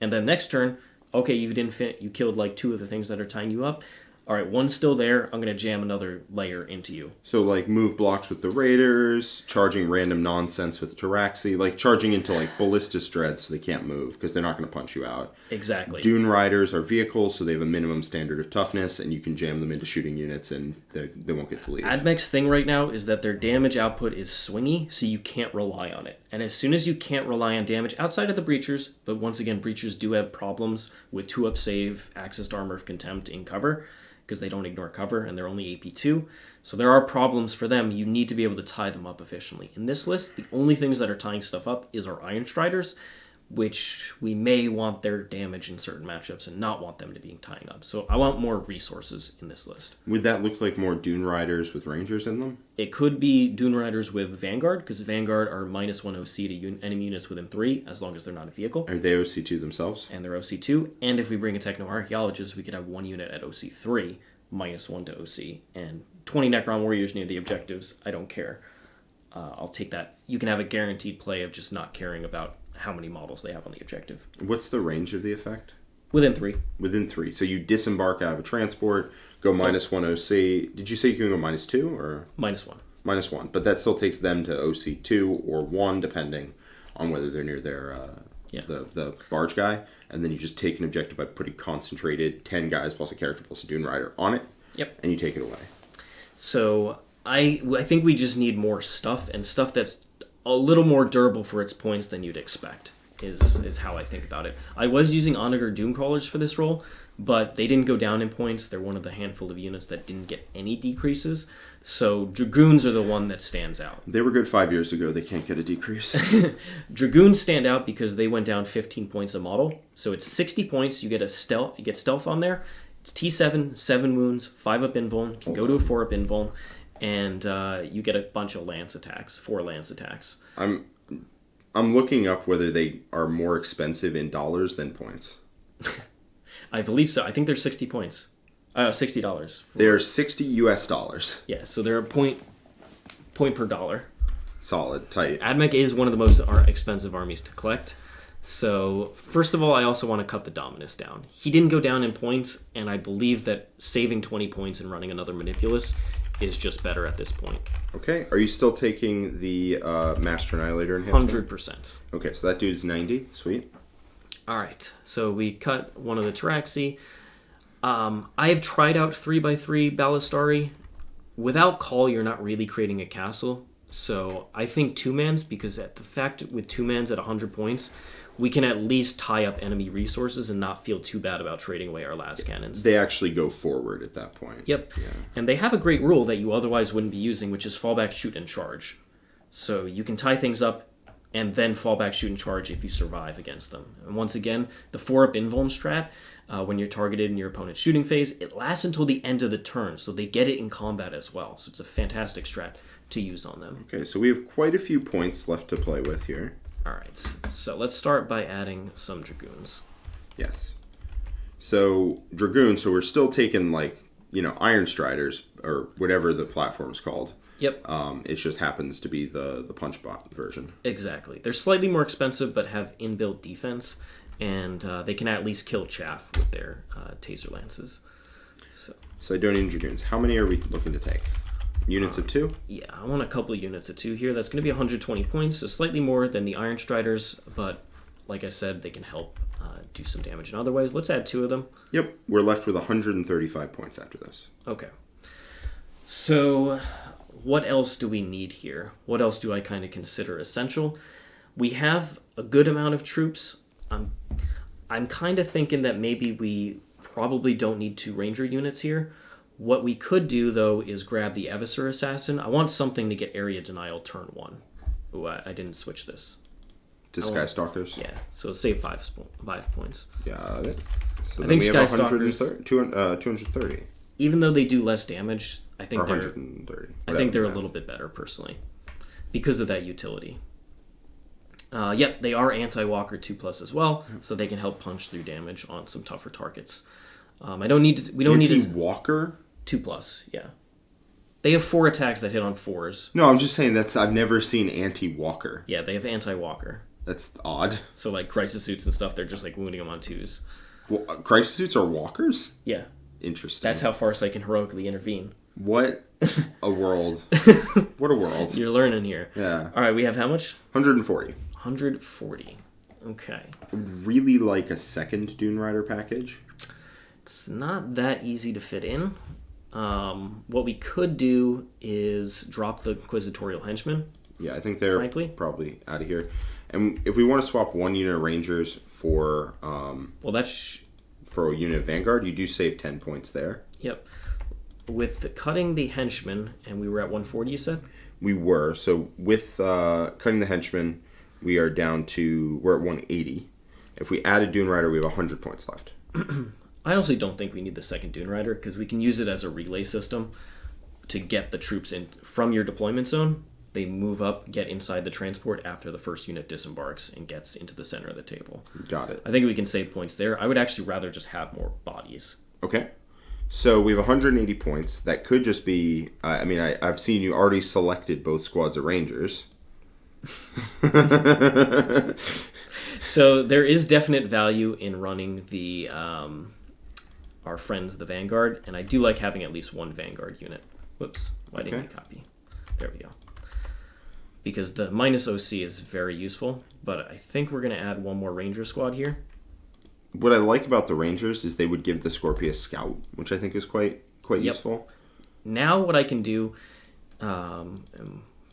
And then next turn, okay, you killed like 2 of the things that are tying you up. All right, 1's still there. I'm going to jam another layer into you. So, like, move blocks with the Raiders, charging random nonsense with Taraxi, like, charging into, like, Ballistus Dread so they can't move because they're not going to punch you out. Exactly. Dune Riders are vehicles, so they have a minimum standard of toughness, and you can jam them into shooting units, and they won't get to leave. Admech's thing right now is that their damage output is swingy, so you can't rely on it. And as soon as you can't rely on damage outside of the Breachers, but once again, Breachers do have problems with 2-up save, access to Armor of Contempt in cover, because they don't ignore cover and they're only AP2. So there are problems for them. You need to be able to tie them up efficiently. In this list, the only things that are tying stuff up is our Iron Striders. which we may want their damage in certain matchups and not want them to be tying up. So I want more resources in this list. Would that look like more Dune Riders with Rangers in them? It could be Dune Riders with Vanguard, because Vanguard are -1 OC to enemy units within 3, as long as they're not a vehicle. Are they OC2 themselves? And they're OC2. And if we bring a Techno-Archaeologist, we could have 1 unit at OC3, -1 to OC. And 20 Necron Warriors near the objectives, I don't care. I'll take that. You can have a guaranteed play of just not caring about how many models they have on the objective. What's the range of the effect? Within 3. Within 3. So you disembark out of a transport, go -1 OC. Did you say you can go -2 or? -1. -1. But that still takes them to OC2 or 1, depending on whether they're near their the barge guy. And then you just take an objective by putting concentrated 10 guys plus a character plus a Dune Rider on it. Yep. And you take it away. So I think we just need more stuff, and stuff that's a little more durable for its points than you'd expect is how I think about it. I was using Onager Doomcrawlers for this role, but they didn't go down in points. They're one of the handful of units that didn't get any decreases. So Dragoons are the one that stands out. They were good 5 years ago. They can't get a decrease. Dragoons stand out because they went down 15 points a model. So it's 60 points. You get stealth on there. It's T7, 7 wounds, 5 up invuln, can go to a 4 up invuln, and you get a bunch of lance attacks, 4 lance attacks. I'm looking up whether they are more expensive in dollars than points. I believe so. I think they're 60 points. $60. They're $60 US. Yeah, so they're a point per dollar. Solid, tight. AdMech is one of the most expensive armies to collect. So, first of all, I also want to cut the Dominus down. He didn't go down in points, and I believe that saving 20 points and running another Manipulus is just better at this point. Okay, are you still taking the Master Annihilator enhancement? 100%. Okay, so that dude's 90. Sweet. All right, so we cut one of the Taraxi. I have tried out 3x3 Ballistari. Without Call, you're not really creating a castle. So I think 2-mans, because at the fact with 2-mans at 100 points, we can at least tie up enemy resources and not feel too bad about trading away our last cannons. They actually go forward at that point. Yep. Yeah. And they have a great rule that you otherwise wouldn't be using, which is fallback, shoot, and charge. So you can tie things up and then fallback, shoot, and charge if you survive against them. And once again, the 4-up invuln strat, when you're targeted in your opponent's shooting phase, it lasts until the end of the turn, so they get it in combat as well. So it's a fantastic strat to use on them. Okay, so we have quite a few points left to play with here. Alright, so let's start by adding some Dragoons. Yes. So, Dragoons, so we're still taking, Iron Striders, or whatever the platform's called. Yep. It just happens to be the punch bot version. Exactly. They're slightly more expensive, but have inbuilt defense, and they can at least kill chaff with their taser lances. So I don't need Dragoons. How many are we looking to take? Units of 2? Yeah, I want a couple of units of 2 here. That's going to be 120 points, so slightly more than the Iron Striders, but like I said, they can help do some damage in other ways. Let's add 2 of them. Yep, we're left with 135 points after this. Okay. So, what else do we need here? What else do I kind of consider essential? We have a good amount of troops. I'm kind of thinking that maybe we probably don't need 2 Ranger units here. What we could do, though, is grab the Eviscer Assassin. I want something to get area denial turn 1. Ooh, I didn't switch this. To Sky Stalkers? Yeah, so save 5 points. Got it. So I then think we Sky have Stalkers, 230. even though they do less damage, I think Or they're 130. I think they're a little bit better, personally, because of that utility. Yep, they are anti-walker 2+ as well, so they can help punch through damage on some tougher targets. We don't need Anti-walker? 2+, yeah. They have 4 attacks that hit on 4s. No, I'm just saying I've never seen anti-walker. Yeah, they have anti-walker. That's odd. So like crisis suits and stuff, they're just like wounding them on 2s. Well, crisis suits are walkers? Yeah. Interesting. That's how Farsight can heroically intervene. What a world. What a world. You're learning here. Yeah. All right, we have how much? 140. 140. Okay. Really like a second Dune Rider package. It's not that easy to fit in. What we could do is drop the Inquisitorial Henchmen. Yeah, I think they're probably out of here. And if we want to swap 1 unit of Rangers for for a unit of Vanguard, you do save 10 points there. Yep. With cutting the Henchmen, and we were at 140, you said? We were. So with cutting the Henchmen, we're at 180. If we add a Dune Rider, we have 100 points left. I honestly don't think we need the second Dune Rider because we can use it as a relay system to get the troops in from your deployment zone. They move up, get inside the transport after the first unit disembarks and gets into the center of the table. Got it. I think we can save points there. I would actually rather just have more bodies. Okay. So we have 180 points. That could just be... I've seen you already selected both squads of Rangers. So there is definite value in running the our friends, the Vanguard, and I do like having at least one Vanguard unit. Whoops, why didn't you copy? There we go. Because the minus OC is very useful, but I think we're going to add one more Ranger squad here. What I like about the Rangers is they would give the Scorpius Scout, which I think is quite useful. Now what I can do,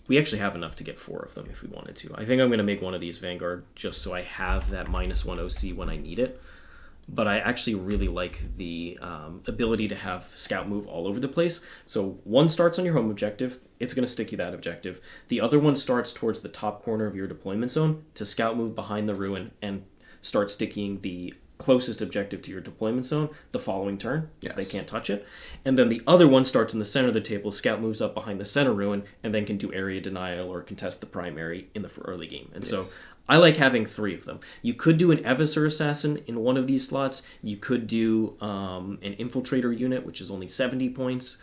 we actually have enough to get 4 of them if we wanted to. I think I'm going to make one of these Vanguard just so I have that -1 OC when I need it. But I actually really like the ability to have Scout move all over the place. So one starts on your home objective. It's going to stick you that objective. The other one starts towards the top corner of your deployment zone to Scout move behind the ruin and start sticking the closest objective to your deployment zone the following turn, if they can't touch it. And then the other one starts in the center of the table. Scout moves up behind the center ruin and then can do area denial or contest the primary in the early game. And so I like having 3 of them. You could do an Eviscer Assassin in one of these slots. You could do an Infiltrator unit, which is only 70 points.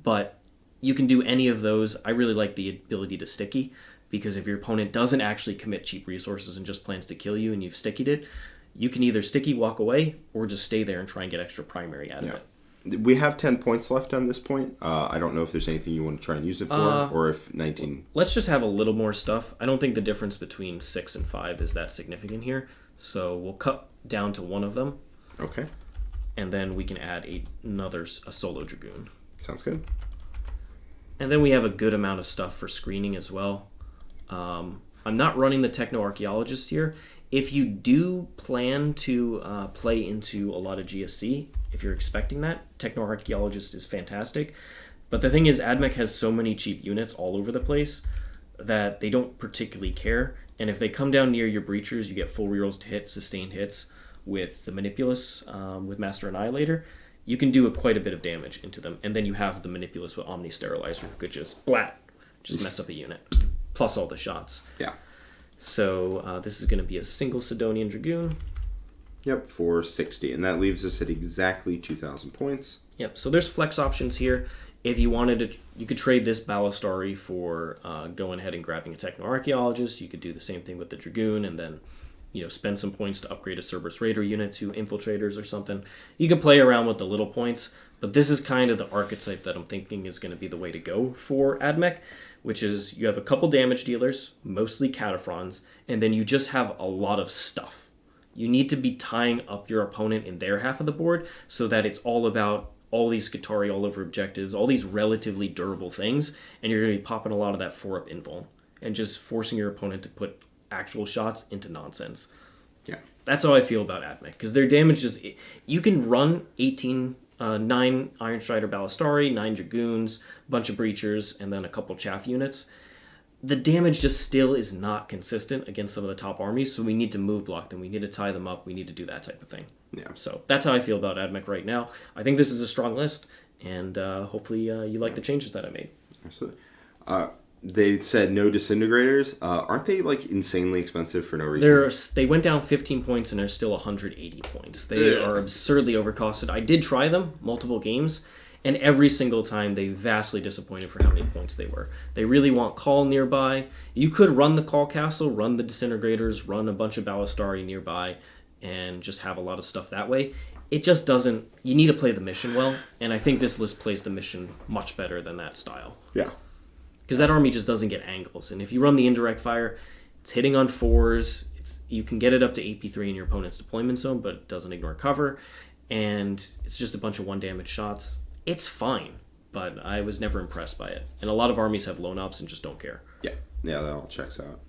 But you can do any of those. I really like the ability to sticky, because if your opponent doesn't actually commit cheap resources and just plans to kill you and you've stickied it, you can either sticky walk away or just stay there and try and get extra primary out of it. We have 10 points left on this point. I don't know if there's anything you want to try and use it for, or if 19... Let's just have a little more stuff. I don't think the difference between 6 and 5 is that significant here. So we'll cut down to 1 of them. Okay. And then we can add a solo Dragoon. Sounds good. And then we have a good amount of stuff for screening as well. I'm not running the Techno-Archaeologist here. If you do plan to play into a lot of GSC, if you're expecting that, Techno-Archaeologist is fantastic. But the thing is, AdMech has so many cheap units all over the place that they don't particularly care. And if they come down near your breachers, you get full rerolls to hit, sustained hits with the Manipulus, with Master Annihilator. You can do quite a bit of damage into them. And then you have the Manipulus with Omni Sterilizer, who could just mess up a unit, plus all the shots. Yeah. So this is going to be a single Sidonian Dragoon. Yep, for 60. And that leaves us at exactly 2,000 points. Yep, so there's flex options here. If you wanted to, you could trade this Ballistari for going ahead and grabbing a Techno-Archaeologist. You could do the same thing with the Dragoon and then, spend some points to upgrade a Cerberus Raider unit to Infiltrators or something. You can play around with the little points, but this is kind of the archetype that I'm thinking is going to be the way to go for AdMech, which is you have a couple damage dealers, mostly Cataphrons, and then you just have a lot of stuff. You need to be tying up your opponent in their half of the board so that it's all about all these Skitarii all over objectives, all these relatively durable things, and you're going to be popping a lot of that 4-up invul and just forcing your opponent to put actual shots into nonsense. Yeah. That's how I feel about AdMech, because their damage is... You can run 9 Iron Strider Ballistari, 9 Dragoons, a bunch of Breachers, and then a couple Chaff units. The damage just still is not consistent against some of the top armies, so we need to move block them. We need to tie them up. We need to do that type of thing. Yeah. So that's how I feel about AdMech right now. I think this is a strong list, and hopefully you like the changes that I made. Absolutely. They said no disintegrators. Aren't they insanely expensive for no reason? They went down 15 points and they're still 180 points. They are absurdly overcosted. I did try them multiple games, and every single time they vastly disappointed for how many points they were. They really want Call nearby. You could run the Call Castle, run the disintegrators, run a bunch of Ballistari nearby, and just have a lot of stuff that way. It just doesn't... You need to play the mission well, and I think this list plays the mission much better than that style. Yeah. Because that army just doesn't get angles. And if you run the indirect fire, it's hitting on 4s. You can get it up to AP3 in your opponent's deployment zone, but it doesn't ignore cover. And it's just a bunch of 1 damage shots. It's fine, but I was never impressed by it. And a lot of armies have lone ops and just don't care. Yeah, that all checks out.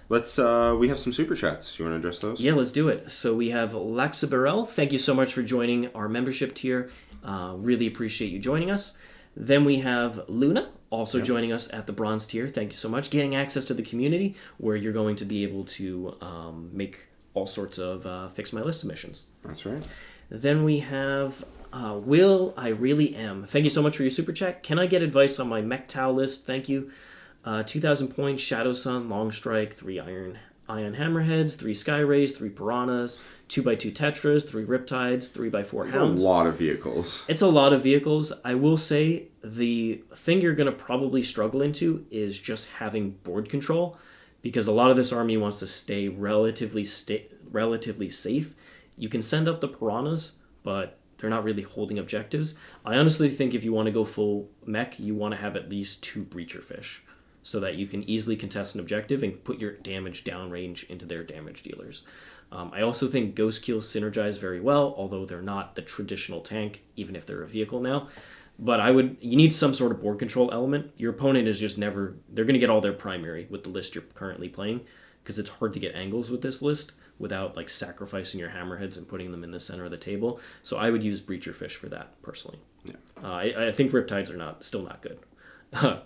Let's, we have some super chats. You want to address those? Yeah, let's do it. So we have Laxabarel. Thank you so much for joining our membership tier. Really appreciate you joining us. Then we have Luna. also joining us at the bronze tier. Thank you so much. Getting access to the community where you're going to be able to make all sorts of Fix My List submissions. That's right. Then we have Will I Really Am. Thank you so much for your super chat. Can I get advice on my mech Tau list? Thank you. 2,000 points, Shadow Sun, Long Strike, 3 Ion Hammerheads, 3 Sky Rays, 3 Piranhas, 2x2 Tetras, 3 Riptides, 3x4 Hounds. It's a lot of vehicles. It's a lot of vehicles. I will say the thing you're going to probably struggle into is just having board control, because a lot of this army wants to stay relatively safe. You can send up the Piranhas, but they're not really holding objectives. I honestly think if you want to go full mech, you want to have at least 2 Breacher Fish, so that you can easily contest an objective and put your damage downrange into their damage dealers. I also think Ghost Kills synergize very well, although they're not the traditional tank, even if they're a vehicle now. But you need some sort of board control element. Your opponent is just never, they're going to get all their primary with the list you're currently playing, because it's hard to get angles with this list without like sacrificing your hammerheads and putting them in the center of the table. So I would use Breacher Fish for that, personally. Yeah. I think Riptides are still not good.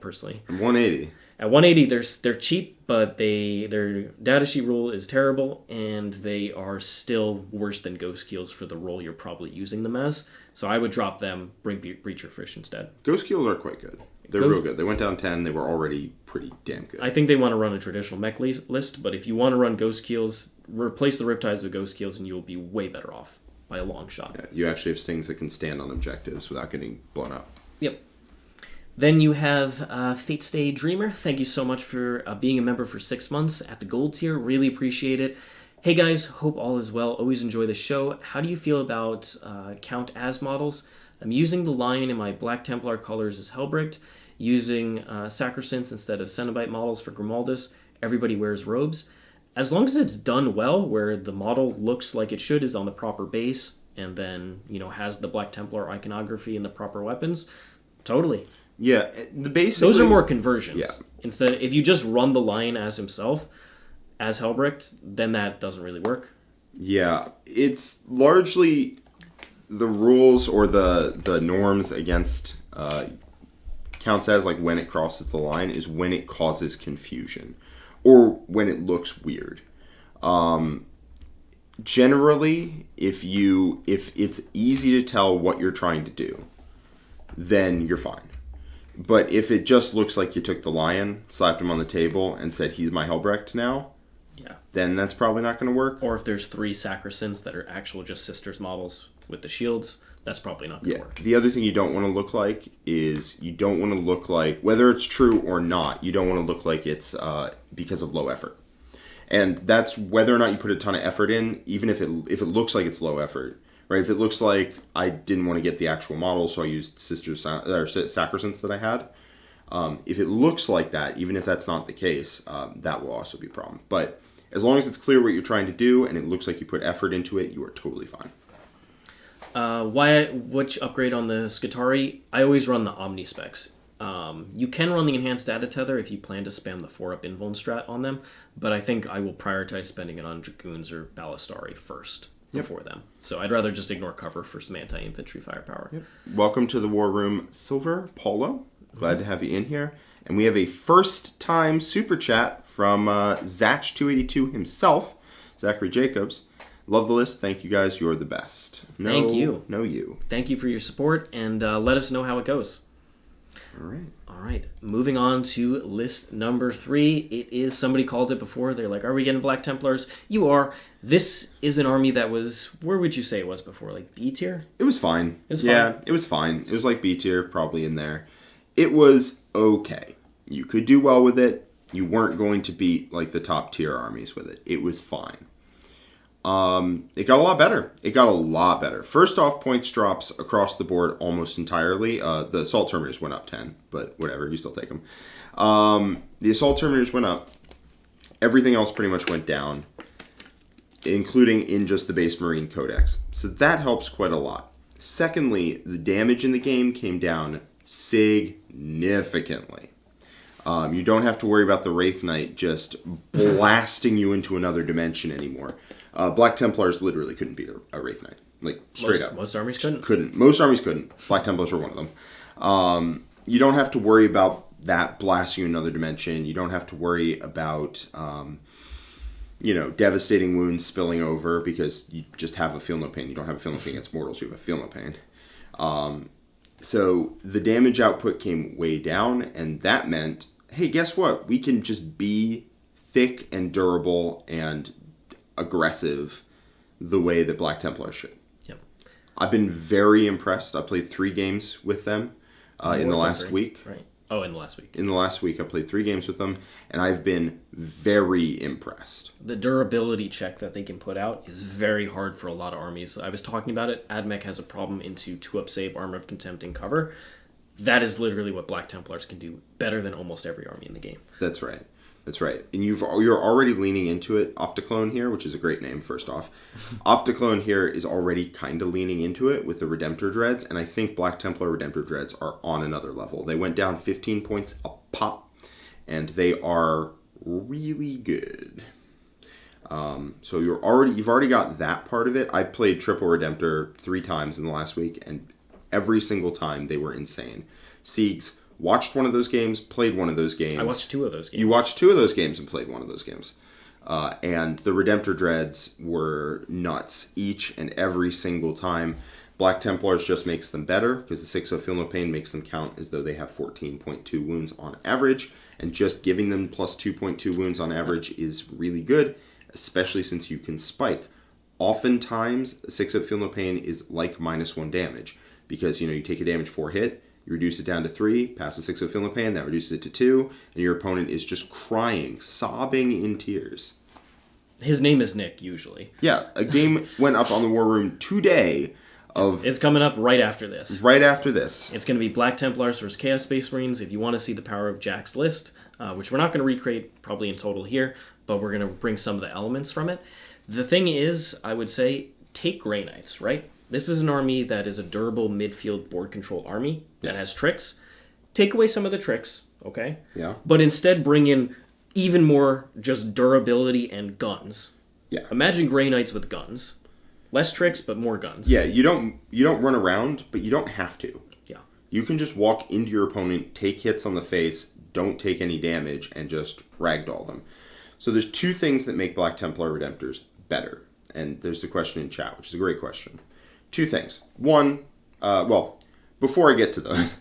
Personally. 180. At 180, they're cheap, but their data sheet rule is terrible, and they are still worse than Ghost Keels for the role you're probably using them as. So I would drop them, bring Breacher Fish instead. Ghost Keels are quite good. They're real good. They went down 10. They were already pretty damn good. I think they want to run a traditional mech list, but if you want to run Ghost Keels, replace the Riptides with Ghost Keels, and you'll be way better off by a long shot. Yeah, you actually have things that can stand on objectives without getting blown up. Yep. Then you have Fate Stay Dreamer. Thank you so much for being a member for 6 months at the gold tier. Really appreciate it. Hey guys, hope all is well. Always enjoy the show. How do you feel about Count As models? I'm using the Lion in my Black Templar colors as Helbricht, using Sacrosanct instead of Cenobite models for Grimaldus. Everybody wears robes. As long as it's done well, where the model looks like it should, is on the proper base, and then has the Black Templar iconography and the proper weapons, totally. Yeah, those are more conversions. Yeah. Instead, if you just run the Lion as himself, as Helbricht, then that doesn't really work. Yeah, it's largely the rules or the norms against counts as like when it crosses the line is when it causes confusion or when it looks weird. Generally, if it's easy to tell what you're trying to do, then you're fine. But if it just looks like you took the Lion, slapped him on the table, and said, he's my Helbricht now, then that's probably not going to work. Or if there's 3 Sacrosancts that are actual just Sisters models with the shields, that's probably not going to work. The other thing you don't want to look like is you don't want to look like, whether it's true or not, you don't want to look like it's because of low effort. And that's whether or not you put a ton of effort in, even if it looks like it's low effort. Right, if it looks like I didn't want to get the actual model, so I used Sacrosancts that I had. If it looks like that, even if that's not the case, that will also be a problem. But as long as it's clear what you're trying to do and it looks like you put effort into it, you are totally fine. Which upgrade on the Skitarii? I always run the Omni specs. You can run the Enhanced Data Tether if you plan to spam the 4-up Invuln strat on them, but I think I will prioritize spending it on Dragoons or Ballistari first. Before them. So I'd rather just ignore cover for some anti-infantry firepower. Yep. Welcome to the War Room, Silver Paulo. Glad to have you in here. And we have a first-time super chat from Zach282 himself, Zachary Jacobs. Love the list. Thank you guys. You're the best. Thank you. You. Thank you for your support, and let us know how it goes. All right. Moving on to list number 3. It is, somebody called it before. They're like, are we getting Black Templars? You are. This is an army that was, where would you say it was before? Like B tier? It was fine. Yeah, it was fine. It was like B tier, probably in there. It was okay. You could do well with it. You weren't going to beat like the top tier armies with it. It was fine. It got a lot better. First off, points drops across the board almost entirely. The Assault Terminators went up 10, but whatever, you still take them. The Assault Terminators went up. Everything else pretty much went down, including in just the base Marine Codex. So that helps quite a lot. Secondly, the damage in the game came down significantly. You don't have to worry about the Wraith Knight just blasting you into another dimension anymore. Black Templars literally couldn't beat a Wraith Knight. Like, straight up. Most armies couldn't. Most armies couldn't. Black Templars were one of them. You don't have to worry about that blasts you in another dimension. You don't have to worry about devastating wounds spilling over because you just have a feel no pain. You don't have a feel no pain against mortals. You have a feel no pain. So the damage output came way down, and that meant, hey, guess what? We can just be thick and durable and aggressive the way that Black Templars should. Yep. I've been very impressed. I played 3 games with them in the last week. Right. Oh, in the last week. In the last week, I played 3 games with them, and I've been very impressed. The durability check that they can put out is very hard for a lot of armies. I was talking about it. Admech has a problem into 2-up save, Armor of Contempt, and cover. That is literally what Black Templars can do better than almost every army in the game. That's right. That's right. And you're already leaning into it. Opticlone here, which is a great name, first off. Opticlone here is already kind of leaning into it with the Redemptor Dreads, and I think Black Templar Redemptor Dreads are on another level. They went down 15 points a pop, and they are really good. So you've already got that part of it. I played Triple Redemptor 3 times in the last week, and every single time they were insane. Siegs watched one of those games, played one of those games. I watched 2 of those games. You watched 2 of those games and played one of those games. And the Redemptor Dreads were nuts each and every single time. Black Templars just makes them better because the 6 of Feel No Pain makes them count as though they have 14.2 wounds on average. And just giving them plus 2.2 wounds on average is really good, especially since you can spike. Oftentimes, 6 of Feel No Pain is like -1 damage because, you take a damage 4 hit, you reduce it down to 3, pass a 6 of Feel No Pain, that reduces it to 2, and your opponent is just crying, sobbing in tears. His name is Nick, usually. Yeah, a game went up on the War Room today of... It's coming up right after this. Right after this. It's going to be Black Templars versus Chaos Space Marines. If you want to see the power of Jack's list, which we're not going to recreate probably in total here, but we're going to bring some of the elements from it. The thing is, I would say, take Grey Knights, right? This is an army that is a durable midfield board control army that has tricks. Take away some of the tricks, okay? Yeah. But instead bring in even more just durability and guns. Yeah. Imagine Grey Knights with guns. Less tricks, but more guns. Yeah, you don't run around, but you don't have to. Yeah. You can just walk into your opponent, take hits on the face, don't take any damage, and just ragdoll them. So there's 2 things that make Black Templar Redemptors better. And there's the question in chat, which is a great question. 2 things. One, before I get to those,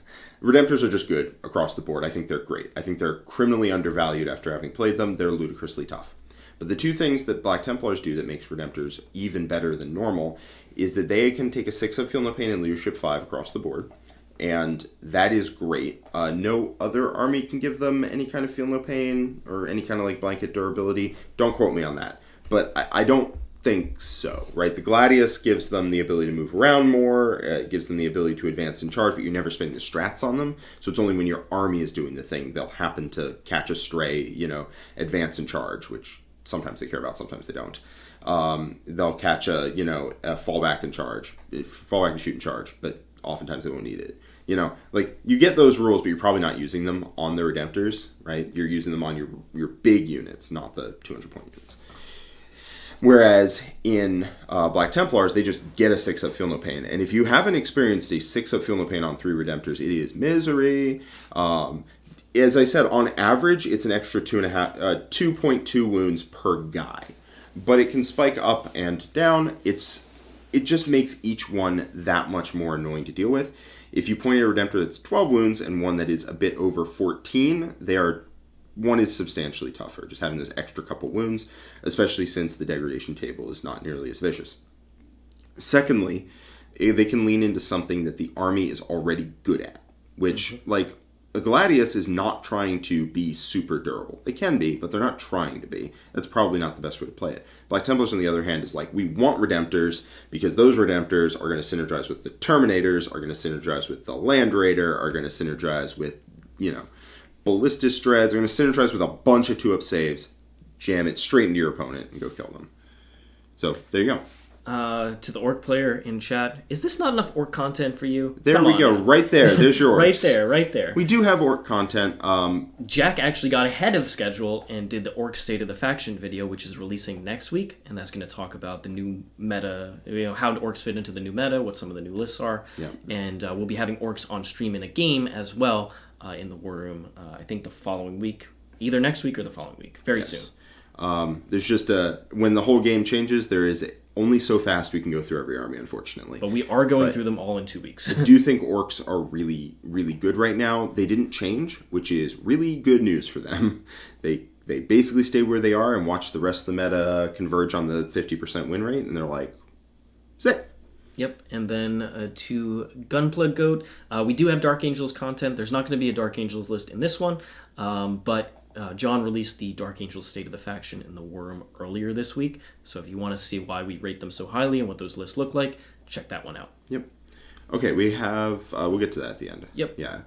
Redemptors are just good across the board. I think they're great. I think they're criminally undervalued after having played them. They're ludicrously tough. But the 2 things that Black Templars do that makes Redemptors even better than normal is that they can take a 6 of Feel No Pain and Leadership 5 across the board. And that is great. No other army can give them any kind of Feel No Pain or any kind of blanket durability. Don't quote me on that. But I don't think so, right? The Gladius gives them the ability to move around more, gives them the ability to advance and charge, but you're never spending the strats on them. So it's only when your army is doing the thing they'll happen to catch a stray, advance and charge, which sometimes they care about, sometimes they don't. They'll catch a fallback and charge, fallback and shoot and charge, but oftentimes they won't need it. You get those rules, but you're probably not using them on the Redemptors, right? You're using them on your big units, not the 200-point units. Whereas in Black Templars, they just get a 6 of Feel No Pain. And if you haven't experienced a 6 of Feel No Pain on 3 Redemptors, it is misery. As I said, on average, it's an extra 2.2 wounds per guy. But it can spike up and down. It just makes each one that much more annoying to deal with. If you point at a Redemptor that's 12 wounds and one that is a bit over 14, one is substantially tougher, just having those extra couple wounds, especially since the degradation table is not nearly as vicious. Secondly, they can lean into something that the army is already good at, which, a Gladius is not trying to be super durable. They can be, but they're not trying to be. That's probably not the best way to play it. Black Templars, on the other hand, is we want Redemptors because those Redemptors are going to synergize with the Terminators, are going to synergize with the Land Raider, are going to synergize with, Ballistic Dreads, are going to synergize with a bunch of 2-up saves, jam it straight into your opponent, and go kill them. So, there you go. To the Orc player in chat, is this not enough Orc content for you? There we go, right there. There's your Orcs. right there. We do have Orc content. Jack actually got ahead of schedule and did the Orc State of the Faction video, which is releasing next week, and that's going to talk about the new meta, how Orcs fit into the new meta, what some of the new lists are, and we'll be having Orcs on stream in a game as well. in the War Room, I think the following week, either next week or the following week, very soon. There's just when the whole game changes, there is only so fast we can go through every army, unfortunately. But we are going through them all in 2 weeks. I do think orcs are really, really good right now. They didn't change, which is really good news for them. They basically stayed where they are and watched the rest of the meta converge on the 50% win rate, and they're like, sick. Yep, and then to Gunplug Goat, we do have Dark Angels content. There's not going to be a Dark Angels list in this one, but John released the Dark Angels State of the Faction in the Worm earlier this week, so if you want to see why we rate them so highly and what those lists look like, check that one out. Yep. Okay, we have, we'll get to that at the end. Yep. Yeah.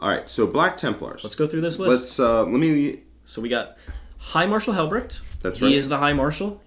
All right, so Black Templars. Let's go through this list. Let me... So we got High Marshal Helbrecht. That's right. He is the High Marshal.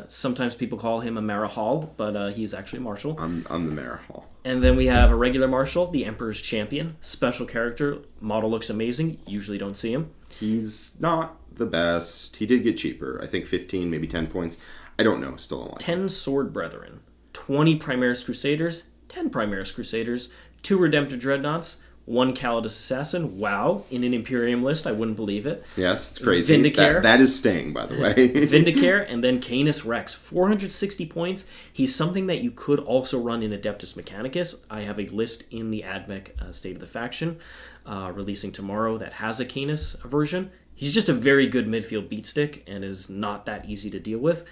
Sometimes people call him a Marahal, but he's actually a Marshal. I'm the Marahal. And then we have a regular Marshal, the Emperor's Champion. Special character. Model looks amazing. Usually don't see him. He's not the best. He did get cheaper. I think 15, maybe 10 points. I don't know. Still don't like 10 Sword Brethren. 20 Primaris Crusaders. 10 Primaris Crusaders. 2 Redemptor Dreadnoughts. 1 Calidus Assassin. Wow. In an Imperium list. I wouldn't believe it. Yes, it's crazy. Vindicare. That is staying, by the way. Vindicare, and then Canis Rex. 460 points. He's something that you could also run in Adeptus Mechanicus. I have a list in the AdMech State of the Faction releasing tomorrow that has a Canis version. He's just a very good midfield beatstick and is not that easy to deal with.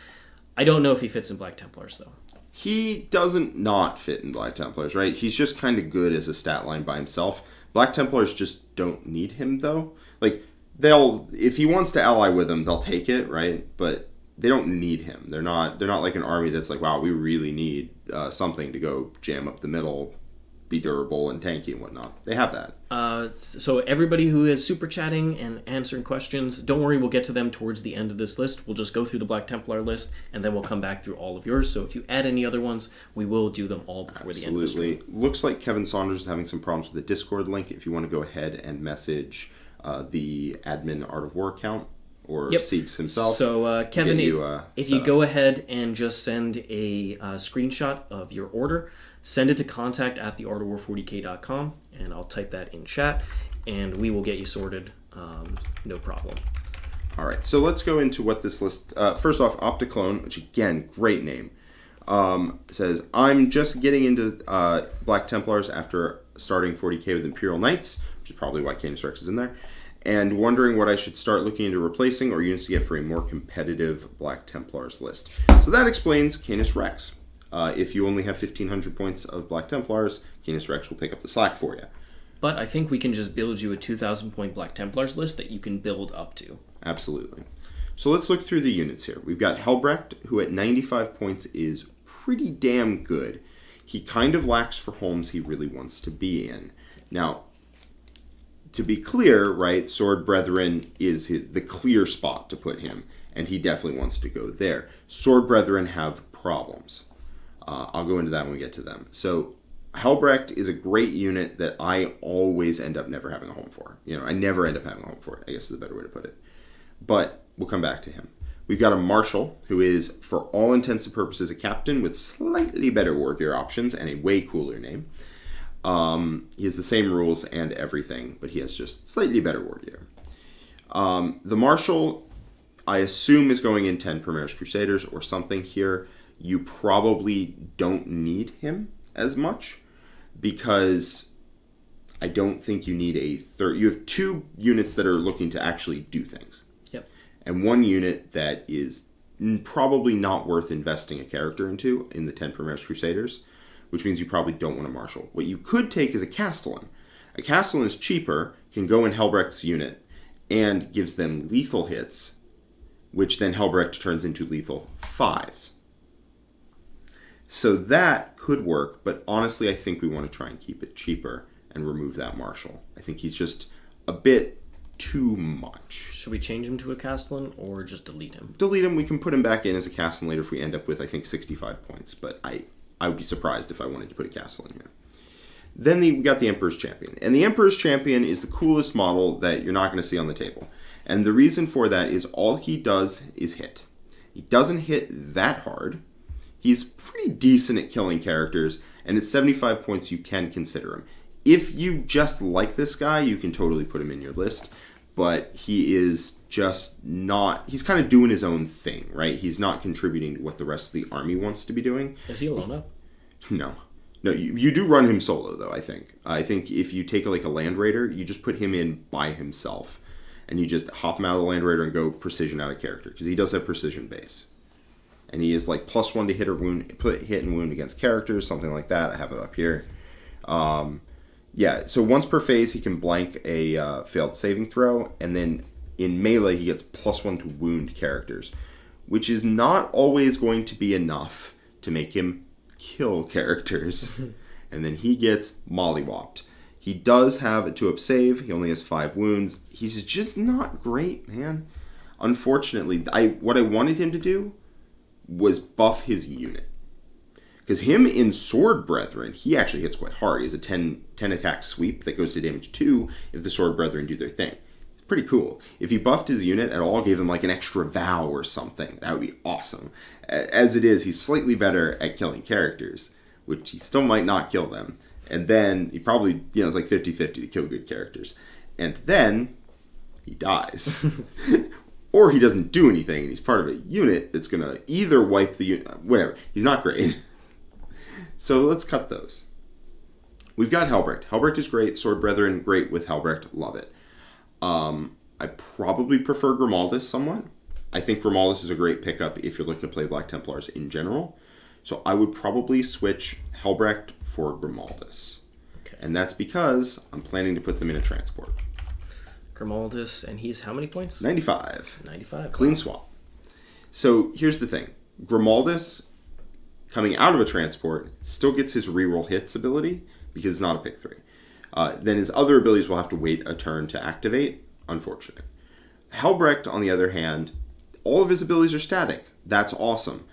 I don't know if he fits in Black Templars, though. He doesn't not fit in Black Templars, right? He's just kind of good as a stat line by himself. Black Templars just don't need him, though. Like, if he wants to ally with them, they'll take it, right? But they don't need him. They're not like an army that's like, wow, we really need something to go jam up the middle, be durable and tanky and whatnot. They have that. So everybody who is super chatting and answering questions, don't worry, we'll get to them towards the end of this list. We'll just go through the Black Templar list, and then we'll come back through all of yours. So if you add any other ones, we will do them all before the end of the stream. Looks like Kevin Saunders is having some problems with the Discord link. If you want to go ahead and message the admin Art of War account, or Siegs himself. So, Kevin, if you go ahead and just send a screenshot of your order, send it to contact@theartofwar40k.com, and I'll type that in chat, and we will get you sorted. No problem. All right, so let's go into what this list... first off, Opticlone, which again, great name, says, I'm just getting into Black Templars after starting 40k with Imperial Knights, which is probably why Canis Rex is in there, and wondering what I should start looking into replacing or units to get for a more competitive Black Templars list. So that explains Canis Rex. If you only have 1,500 points of Black Templars, Canis Rex will pick up the slack for you. But I think we can just build you a 2,000 point Black Templars list that you can build up to. Absolutely. So let's look through the units here. We've got Helbrecht, who at 95 points is pretty damn good. He kind of lacks for homes he really wants to be in. Now, to be clear, right, Sword Brethren is the clear spot to put him, and he definitely wants to go there. Sword Brethren have problems. I'll go into that when we get to them. So Helbrecht is a great unit that I always end up never having a home for. I never end up having a home for it, I guess is a better way to put it. But we'll come back to him. We've got a Marshal, who is, for all intents and purposes, a captain with slightly better warrior options and a way cooler name. He has the same rules and everything, but he has just slightly better warrior. The Marshal, I assume, is going in 10 Primaris Crusaders or something here. You probably don't need him as much because I don't think you need a third. You have 2 units that are looking to actually do things. Yep. And 1 unit that is probably not worth investing a character into in the 10 Primaris Crusaders, which means you probably don't want a Marshal. What you could take is a Castellan. A Castellan is cheaper, can go in Helbrecht's unit, and gives them lethal hits, which then Helbrecht turns into lethal 5s. So that could work, but honestly, I think we want to try and keep it cheaper and remove that Marshal. I think he's just a bit too much. Should we change him to a Castellan or just delete him? Delete him. We can put him back in as a Castellan later if we end up with, I think, 65 points, but I would be surprised if I wanted to put a Castellan here. Then we got the Emperor's Champion. And the Emperor's Champion is the coolest model that you're not going to see on the table. And the reason for that is all he does is hit. He doesn't hit that hard. He's pretty decent at killing characters, and at 75 points you can consider him. if you just like this guy, you can totally put him in your list. But he is just not... He's kind of doing his own thing, right? He's not contributing to what the rest of the army wants to be doing. Is he alone up? No. No, you do run him solo, though, I think. I think if you take, like, a Land Raider, you just put him in by himself. And you just hop him out of the Land Raider and go precision out of character. Because he does have precision base. And he is, like, +1 to hit or wound, hit and wound against characters, something like that. I have it up here. Yeah, so once per phase, he can blank a failed saving throw, and then in melee, he gets +1 to wound characters, which is not always going to be enough to make him kill characters. And then he gets mollywopped. He does have a 2-up save. He only has 5 wounds. He's just not great, man. Unfortunately, what I wanted him to do was buff his unit. Because him in Sword Brethren, he actually hits quite hard. He has a 10 attack sweep that goes to damage 2 if the Sword Brethren do their thing. It's pretty cool. If he buffed his unit at all, gave him like an extra vow or something, that would be awesome. As it is, he's slightly better at killing characters, which he still might not kill them. And then he probably, it's like 50-50 to kill good characters. And then he dies. Or he doesn't do anything, and he's part of a unit that's going to either wipe the unit, whatever. He's not great. So let's cut those. We've got Helbrecht. Helbrecht is great. Sword Brethren, great with Helbrecht. Love it. I probably prefer Grimaldus somewhat. I think Grimaldus is a great pickup if you're looking to play Black Templars in general. So I would probably switch Helbrecht for Grimaldus. Okay. And that's because I'm planning to put them in a transport. Grimaldus, and he's how many points? 95. 95. Clean swap. So here's the thing. Grimaldus, coming out of a transport, still gets his reroll hits ability because it's not a pick 3. Then his other abilities will have to wait a turn to activate. Unfortunate. Helbrecht, on the other hand, all of his abilities are static. That's awesome.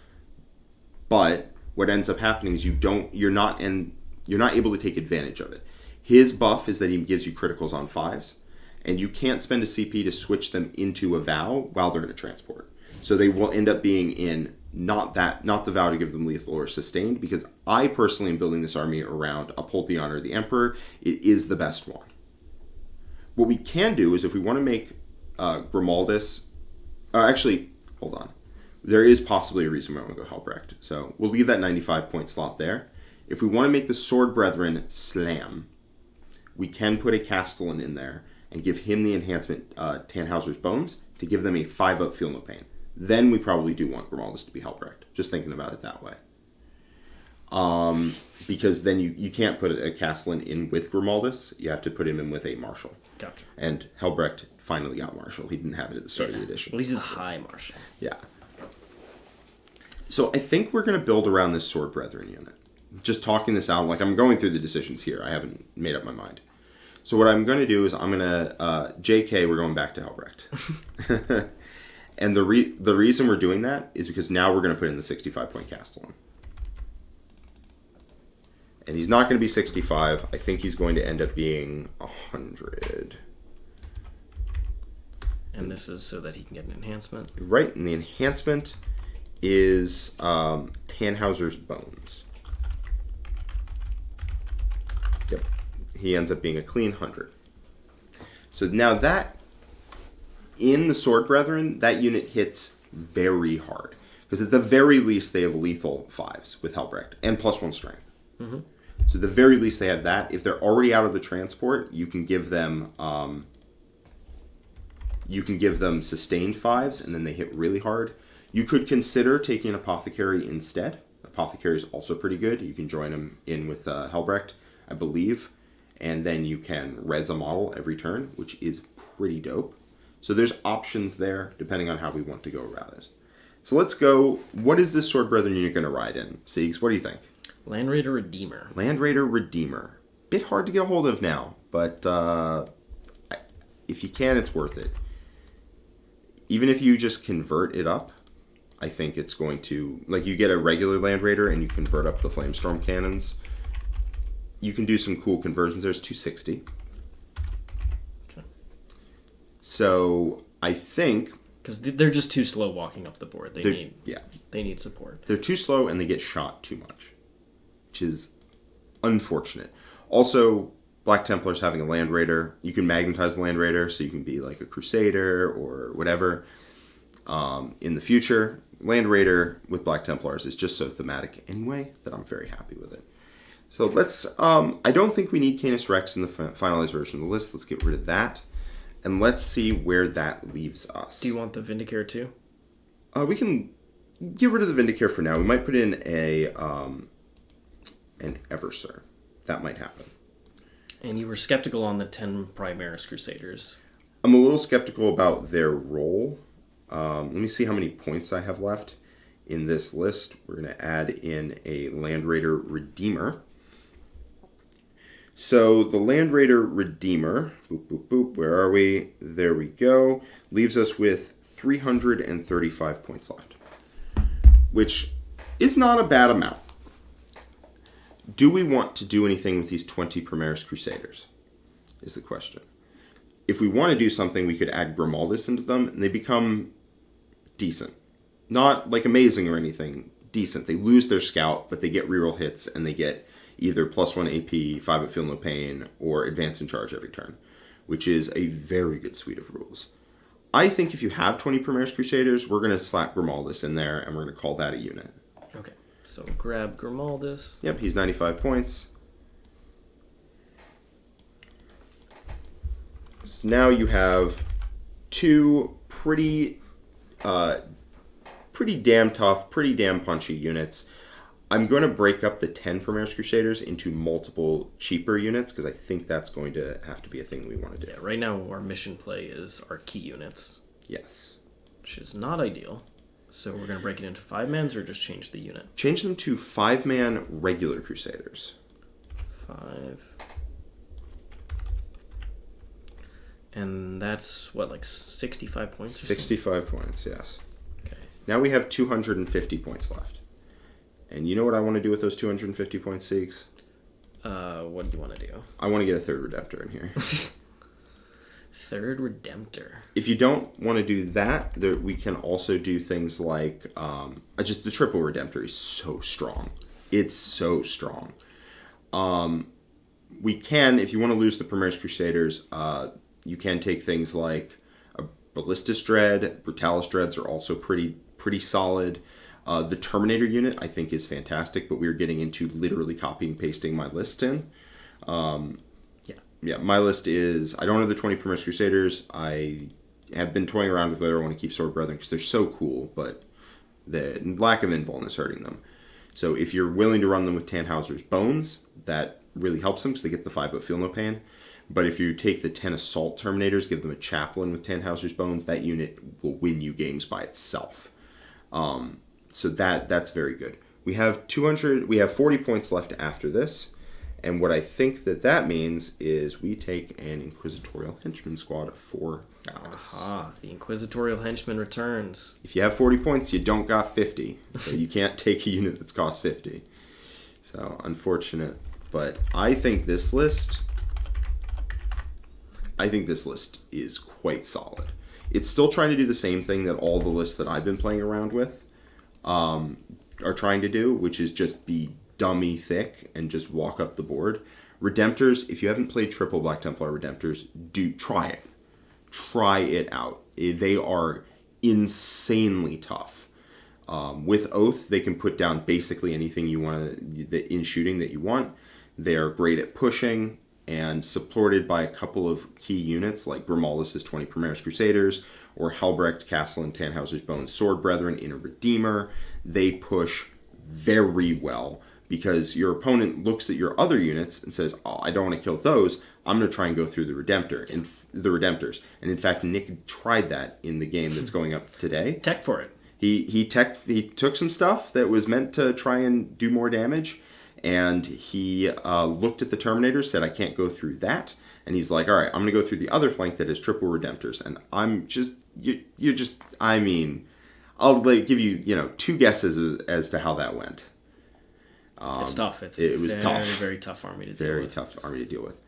But what ends up happening is you're not able to take advantage of it. His buff is that he gives you criticals on 5s, and you can't spend a CP to switch them into a vow while they're in a transport. So they will end up being in not the vow to give them lethal or sustained, because I personally am building this army around Uphold the Honor of the Emperor. It is the best one. What we can do is if we want to make Grimaldus... actually, hold on. There is possibly a reason why I want to go Helbrecht. So we'll leave that 95-point slot there. If we want to make the Sword Brethren slam, we can put a Castellan in there and give him the enhancement Tannhauser's Bones to give them a 5-up Feel No Pain. Then we probably do want Grimaldus to be Helbrecht. Just thinking about it that way. Because then you can't put a Castellan in with Grimaldus. You have to put him in with a Marshal. Gotcha. And Helbrecht finally got Marshal. He didn't have it at the start of the edition. Well, he's the High Marshal. Yeah. So I think we're going to build around this Sword Brethren unit. Just talking this out, like I'm going through the decisions here. I haven't made up my mind. So what I'm going to do is I'm going to, JK, we're going back to Helbrecht. And the reason we're doing that is because now we're going to put in the 65-point Castellan. And he's not going to be 65. I think he's going to end up being 100. And this is so that he can get an enhancement? Right, and the enhancement is Tannhauser's Bones. Yep. He ends up being a clean 100. So now that, in the Sword Brethren, that unit hits very hard. Because at the very least, they have lethal 5s with Helbrecht and +1 strength. Mm-hmm. So at the very least, they have that. If they're already out of the transport, you can give them sustained 5s, and then they hit really hard. You could consider taking Apothecary instead. Apothecary is also pretty good. You can join him in with Helbrecht, I believe. And then you can res a model every turn, which is pretty dope. So there's options there, depending on how we want to go about it. So let's go. What is this Sword Brethren unit going to ride in? Siegs, what do you think? Land Raider Redeemer. Land Raider Redeemer. Bit hard to get a hold of now, but if you can, it's worth it. Even if you just convert it up, I think it's going to... Like, you get a regular Land Raider and you convert up the Flamestorm cannons. You can do some cool conversions. There's 260. Okay. So, I think... Because they're just too slow walking up the board. They need support. They're too slow and they get shot too much, which is unfortunate. Also, Black Templars having a Land Raider. You can magnetize the Land Raider, so you can be like a Crusader or whatever in the future. Land Raider with Black Templars is just so thematic anyway that I'm very happy with it. So let's, I don't think we need Canis Rex in the finalized version of the list. Let's get rid of that. And let's see where that leaves us. Do you want the Vindicare too? We can get rid of the Vindicare for now. We might put in an Eversir. That might happen. And you were skeptical on the 10 Primaris Crusaders. I'm a little skeptical about their role. Let me see how many points I have left in this list. We're going to add in a Land Raider Redeemer. So the Land Raider Redeemer, boop, boop, boop, where are we? There we go. Leaves us with 335 points left, which is not a bad amount. Do we want to do anything with these 20 Primaris Crusaders, is the question. If we want to do something, we could add Grimaldus into them, and they become decent. Not like amazing or anything, decent. They lose their scout, but they get reroll hits, and they get either +1 AP, 5 at Feel No Pain, or Advance and Charge every turn, which is a very good suite of rules. I think if you have 20 Primaris Crusaders, we're going to slap Grimaldus in there, and we're going to call that a unit. Okay, so grab Grimaldus. Yep, he's 95 points. So now you have two pretty damn tough, pretty damn punchy units. I'm going to break up the 10 Primaris Crusaders into multiple cheaper units because I think that's going to have to be a thing we want to do. Yeah, right now our mission play is our key units. Yes. Which is not ideal. So we're going to break it into 5-mans or just change the unit? Change them to 5-man regular Crusaders. 5. And that's, what, like 65 points or 65 points, yes. Okay. Now we have 250 points left. And you know what I want to do with those 250 points, Siegs? What do you want to do? I want to get a third Redemptor in here. Third Redemptor. If you don't want to do that, we can also do things like... just the triple Redemptor is so strong. It's so strong. We can, if you want to lose the Primaris Crusaders, you can take things like a Ballistus Dread. Brutalis Dreads are also pretty solid. The Terminator unit, I think, is fantastic, but we're getting into literally copying and pasting my list in. Yeah, my list is... I don't have the 20 Primaris Crusaders. I have been toying around with whether I want to keep Sword Brethren because they're so cool, but the lack of invuln is hurting them. So if you're willing to run them with Tannhauser's Bones, that really helps them because they get the 5 but feel no pain. But if you take the 10 Assault Terminators, give them a Chaplain with Tannhauser's Bones, that unit will win you games by itself. So that's very good. We have 40 points left after this. And what I think that means is we take an Inquisitorial Henchman squad of 4 guys. Aha, the Inquisitorial Henchman returns. If you have 40 points, you don't got 50. So you can't take a unit that's cost 50. So, unfortunate. But I think this list is quite solid. It's still trying to do the same thing that all the lists that I've been playing around with are trying to do, which is just be dummy thick and just walk up the board. Redemptors, if you haven't played triple Black Templar Redemptors, try it. Try it out. They are insanely tough. With Oath, they can put down basically anything you want in shooting that you want. They are great at pushing and supported by a couple of key units like Grimaldus' 20 Primaris Crusaders or Helbrecht, Castle, and Tannhauser's Bones Sword Brethren in a Redeemer. They push very well because your opponent looks at your other units and says, oh, I don't want to kill those. I'm going to try and go through the Redemptors. And in fact, Nick tried that in the game that's going up today. Tech for it. He took some stuff that was meant to try and do more damage, and he looked at the Terminators, said, I can't go through that. And he's like, all right, I'm going to go through the other flank that is triple Redemptors. And I'm just, I'll give you, 2 guesses as to how that went. It's tough. It was tough. Very tough army to deal with. Very tough army to deal with.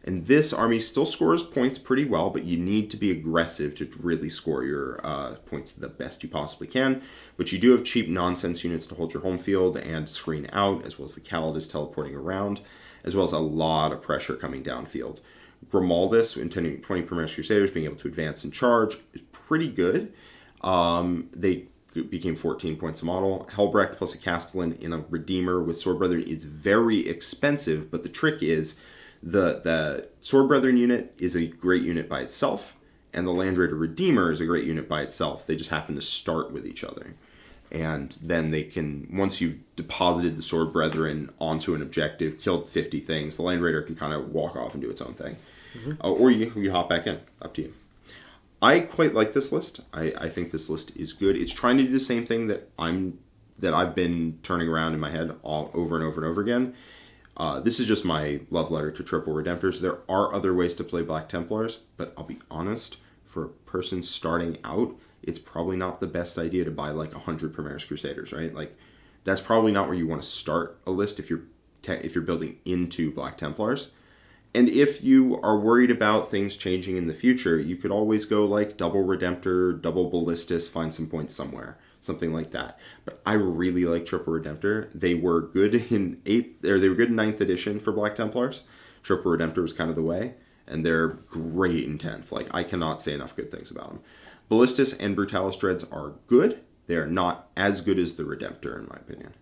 And this army still scores points pretty well, but you need to be aggressive to really score your points the best you possibly can. But you do have cheap nonsense units to hold your home field and screen out, as well as the Calidus teleporting around. as well as a lot of pressure coming downfield. Grimaldus, intending 20 Primaris Crusaders, being able to advance and charge, is pretty good. They became 14 points a model. Helbrecht plus a Castellan in a Redeemer with Sword Brethren is very expensive, but the trick is the Sword Brethren unit is a great unit by itself, and the Land Raider Redeemer is a great unit by itself. They just happen to start with each other. And then they can, once you've deposited the Sword Brethren onto an objective, killed 50 things, the Land Raider can kind of walk off and do its own thing. Or you hop back in. Up to you. I quite like this list. I think this list is good. It's trying to do the same thing that I've been turning around in my head all over and over and over again. This is just my love letter to Triple Redemptors. There are other ways to play Black Templars, but I'll be honest, for a person starting out, it's probably not the best idea to buy like 100 Primaris Crusaders, right? Like, that's probably not where you want to start a list if you're building into Black Templars. And if you are worried about things changing in the future, you could always go like double Redemptor, double Ballistus, find some points somewhere, something like that. But I really like Triple Redemptor. They were good in they were good in 9th edition for Black Templars. Triple Redemptor was kind of the way, and they're great in 10th. Like, I cannot say enough good things about them. Ballistus and Brutalis Dreads are good. They are not as good as the Redemptor, in my opinion.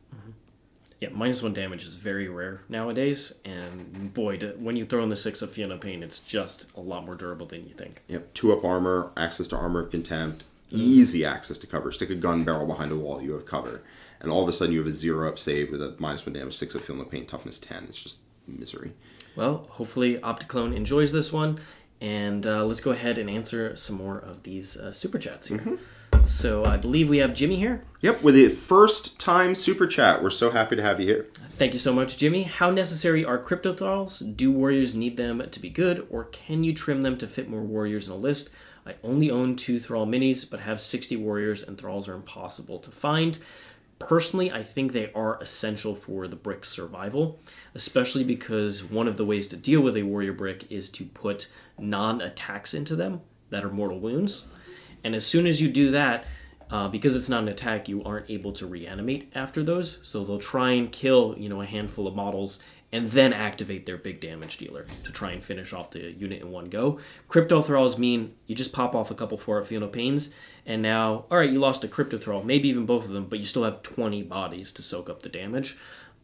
Yeah, -1 damage is very rare nowadays, and boy, when you throw in the 6 of Fiona Pain, it's just a lot more durable than you think. Yep, 2-up armor, access to Armor of Contempt, easy access to cover. Stick a gun barrel behind a wall, you have cover. And all of a sudden you have a 0-up save with a -1 damage, 6 of Fiona Pain, toughness 10. It's just misery. Well, hopefully Opticlone enjoys this one, and let's go ahead and answer some more of these Super Chats here. So I believe we have Jimmy here. Yep, with a first-time Super Chat. We're so happy to have you here. Thank you so much, Jimmy. How necessary are Crypto Thralls? Do warriors need them to be good, or can you trim them to fit more warriors in a list? I only own 2 Thrall minis, but have 60 warriors, and Thralls are impossible to find. Personally, I think they are essential for the brick's survival, especially because one of the ways to deal with a warrior brick is to put non-attacks into them that are mortal wounds. And as soon as you do that, because it's not an attack, you aren't able to reanimate after those. So they'll try and kill, a handful of models and then activate their big damage dealer to try and finish off the unit in one go. Crypto Thralls mean you just pop off a couple 4-up Fiona Pains, and now, all right, you lost a Crypto Thrall, maybe even both of them, but you still have 20 bodies to soak up the damage.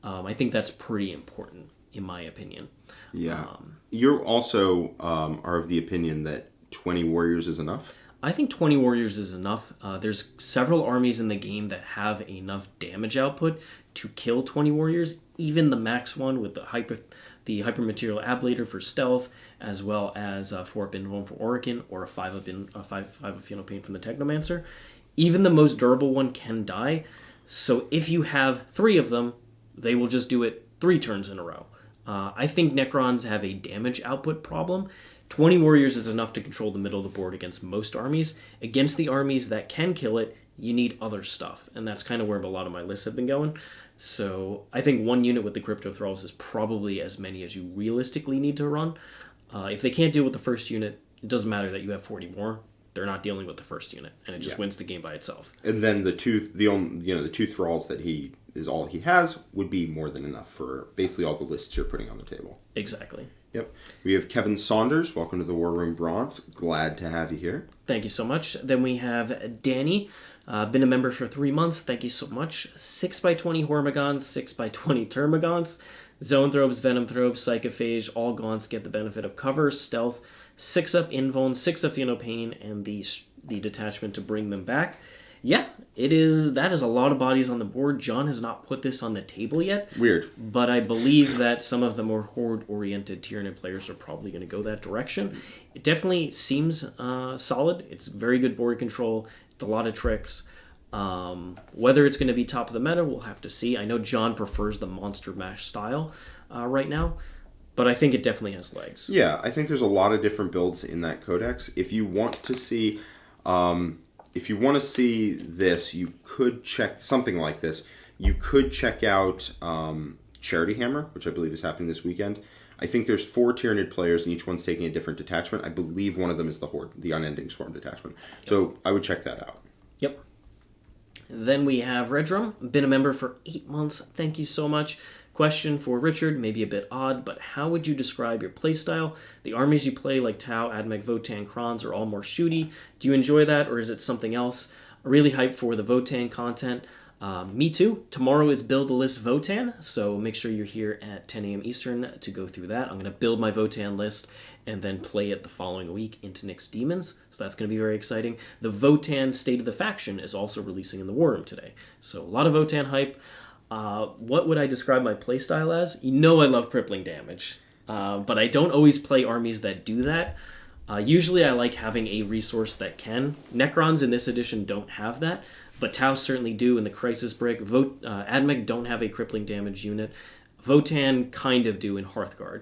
I think that's pretty important, in my opinion. Yeah. You also are of the opinion that 20 warriors is enough? I think 20 warriors is enough. There's several armies in the game that have enough damage output to kill 20 warriors. Even the max one with the hypermaterial ablator for stealth, as well as 4-up Invuln for Orican, or a 5-up Fiona Pain from the Technomancer. Even the most durable one can die. So if you have 3 of them, they will just do it 3 turns in a row. I think Necrons have a damage output problem. 20 warriors is enough to control the middle of the board against most armies. Against the armies that can kill it, you need other stuff. And that's kind of where a lot of my lists have been going. So I think 1 unit with the Crypto Thralls is probably as many as you realistically need to run. If they can't deal with the first unit, it doesn't matter that you have 40 more. They're not dealing with the first unit, and it just wins the game by itself. And then the 2 Thralls that he is all he has would be more than enough for basically all the lists you're putting on the table. Exactly. Yep. We have Kevin Saunders. Welcome to the War Room Bronze. Glad to have you here. Thank you so much. Then we have Danny. Been a member for 3 months. Thank you so much. 6x20 Hormigons, 6x20 Termagants, Zoanthropes, Venomthropes, Psychophage, all Gaunts get the benefit of cover, stealth, 6-up Invuln, 6-up Fiona Pain, and the detachment to bring them back. Yeah, that is a lot of bodies on the board. John has not put this on the table yet. Weird. But I believe that some of the more horde-oriented Tyranid players are probably going to go that direction. It definitely seems solid. It's very good board control. It's a lot of tricks. Whether it's going to be top of the meta, we'll have to see. I know John prefers the Monster Mash style right now, but I think it definitely has legs. Yeah, I think there's a lot of different builds in that codex. If you want to see... this, you could check something like this. You could check out Charity Hammer, which I believe is happening this weekend. I think there's 4 Tyranid players, and each one's taking a different detachment. I believe one of them is the Horde, the Unending Swarm detachment. So I would check that out. Yep. Then we have Redrum, been a member for 8 months. Thank you so much. Question for Richard, maybe a bit odd, but how would you describe your playstyle? The armies you play, like Tau, Admech, Votann, Krons, are all more shooty. Do you enjoy that, or is it something else? Really hyped for the Votann content. Me too. Tomorrow is Build a List Votann, so make sure you're here at 10 a.m. Eastern to go through that. I'm going to build my Votann list and then play it the following week into Nyx Demons, so that's going to be very exciting. The Votann State of the Faction is also releasing in the War Room today, so a lot of Votann hype. What would I describe my playstyle as? You know I love crippling damage, but I don't always play armies that do that. Usually I like having a resource that can. Necrons in this edition don't have that, but Tau certainly do in the Crisis Break. Admech don't have a crippling damage unit. Votann kind of do in Hearthguard.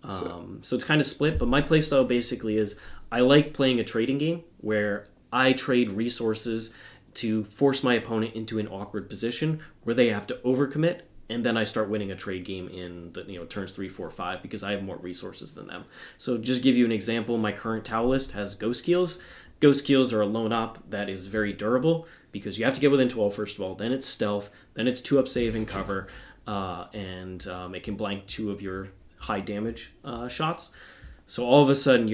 So it's kind of split, but my playstyle basically is I like playing a trading game where I trade resources to force my opponent into an awkward position where they have to overcommit, and then I start winning a trade game in the turns 3, 4, 5 because I have more resources than them. So just give you an example, my current Tau list has Ghost Keels. Ghost Keels are a lone op that is very durable because you have to get within 12 first of all, then it's stealth, then it's 2-up save and cover, and it can blank 2 of your high damage shots. So all of a sudden,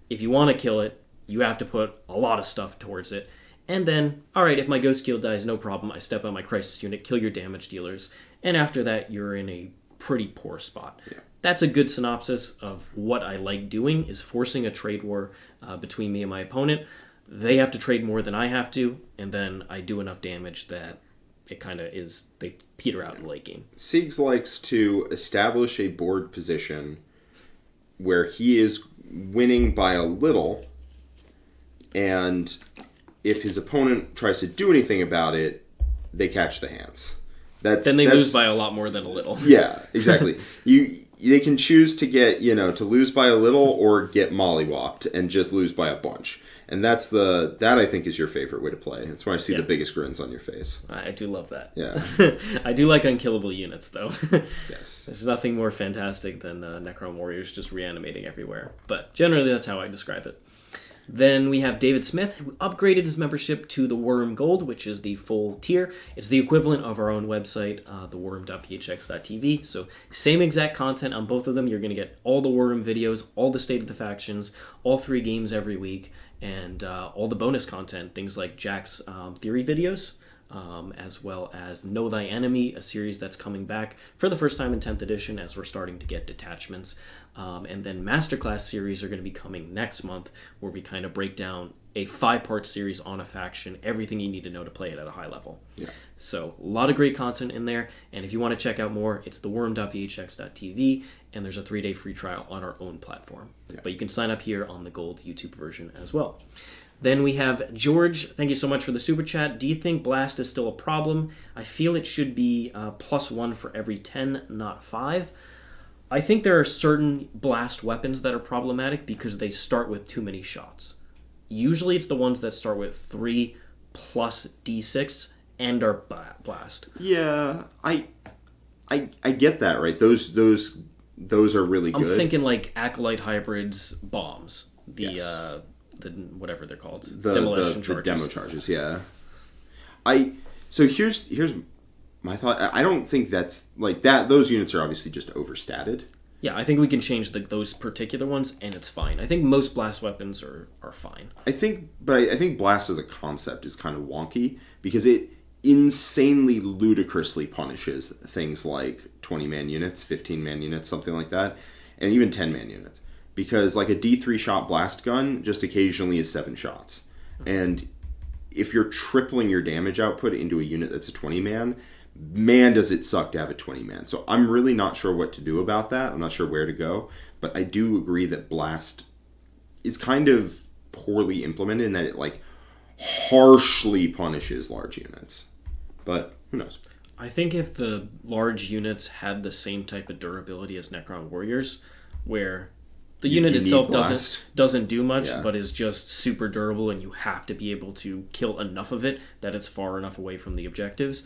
if you want to kill it, you have to put a lot of stuff towards it. And then, alright, if my Ghost Keel dies, no problem, I step on my Crisis unit, kill your damage dealers, and after that, you're in a pretty poor spot. Yeah. That's a good synopsis of what I like doing, is forcing a trade war between me and my opponent. They have to trade more than I have to, and then I do enough damage that it kind of is, they peter out in the late game. Siegs likes to establish a board position where he is winning by a little, and if his opponent tries to do anything about it, they catch the hands. Then they lose by a lot more than a little. Yeah, exactly. They can choose to get, to lose by a little or get mollywopped and just lose by a bunch. And that I think is your favorite way to play. That's why I see the biggest grins on your face. I do love that. Yeah. I do like unkillable units, though. Yes. There's nothing more fantastic than Necron Warriors just reanimating everywhere. But generally, that's how I describe it. Then we have David Smith, who upgraded his membership to the Worm Gold, which is the full tier. It's the equivalent of our own website, theworm.phx.tv. So same exact content on both of them. You're going to get all the Worm videos, all the State of the Factions, all 3 games every week, and all the bonus content, things like Jack's theory videos, as well as Know Thy Enemy, a series that's coming back for the first time in 10th edition as we're starting to get detachments. And then Masterclass series are going to be coming next month, where we kind of break down a 5-part series on a faction, everything you need to know to play it at a high level. Yeah. So a lot of great content in there, and if you want to check out more, it's theworm.vhx.tv, and there's a 3-day free trial on our own platform. Yeah. But you can sign up here on the Gold YouTube version as well. Then we have George. Thank you so much for the super chat. Do you think Blast is still a problem? I feel it should be +1 for every 10, not 5. I think there are certain Blast weapons that are problematic because they start with too many shots. Usually it's the ones that start with 3 plus D6 and are Blast. Yeah, I get that, right? Those are really good. I'm thinking like Acolyte Hybrids bombs. The whatever they're called, demolition charges. The demo charges, yeah. So here's my thought. I don't think that's like that. Those units are obviously just overstated. Yeah, I think we can change those particular ones, and it's fine. I think most blast weapons are fine. I think blast as a concept is kind of wonky because it insanely ludicrously punishes things like 20-man units, 15-man units, something like that, and even 10-man units. Because like a D3 shot blast gun just occasionally is 7 shots. And if you're tripling your damage output into a unit that's a 20-man, man, does it suck to have a 20-man. So I'm really not sure what to do about that. I'm not sure where to go. But I do agree that blast is kind of poorly implemented in that it like harshly punishes large units. But who knows? I think if the large units had the same type of durability as Necron Warriors, where the unit itself doesn't do much, but is just super durable, and you have to be able to kill enough of it that it's far enough away from the objectives.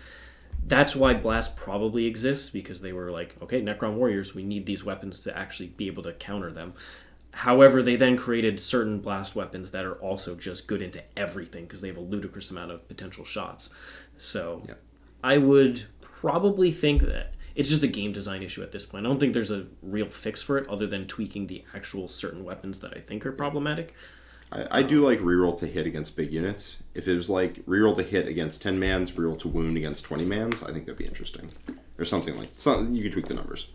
That's why Blast probably exists, because they were like, okay, Necron Warriors, we need these weapons to actually be able to counter them. However, they then created certain Blast weapons that are also just good into everything, because they have a ludicrous amount of potential shots. So I would probably think that it's just a game design issue at this point. I don't think there's a real fix for it other than tweaking the actual certain weapons that I think are problematic. I do like reroll to hit against big units. If it was like reroll to hit against 10 mans, reroll to wound against 20 mans, I think that'd be interesting. Or something like you can tweak the numbers.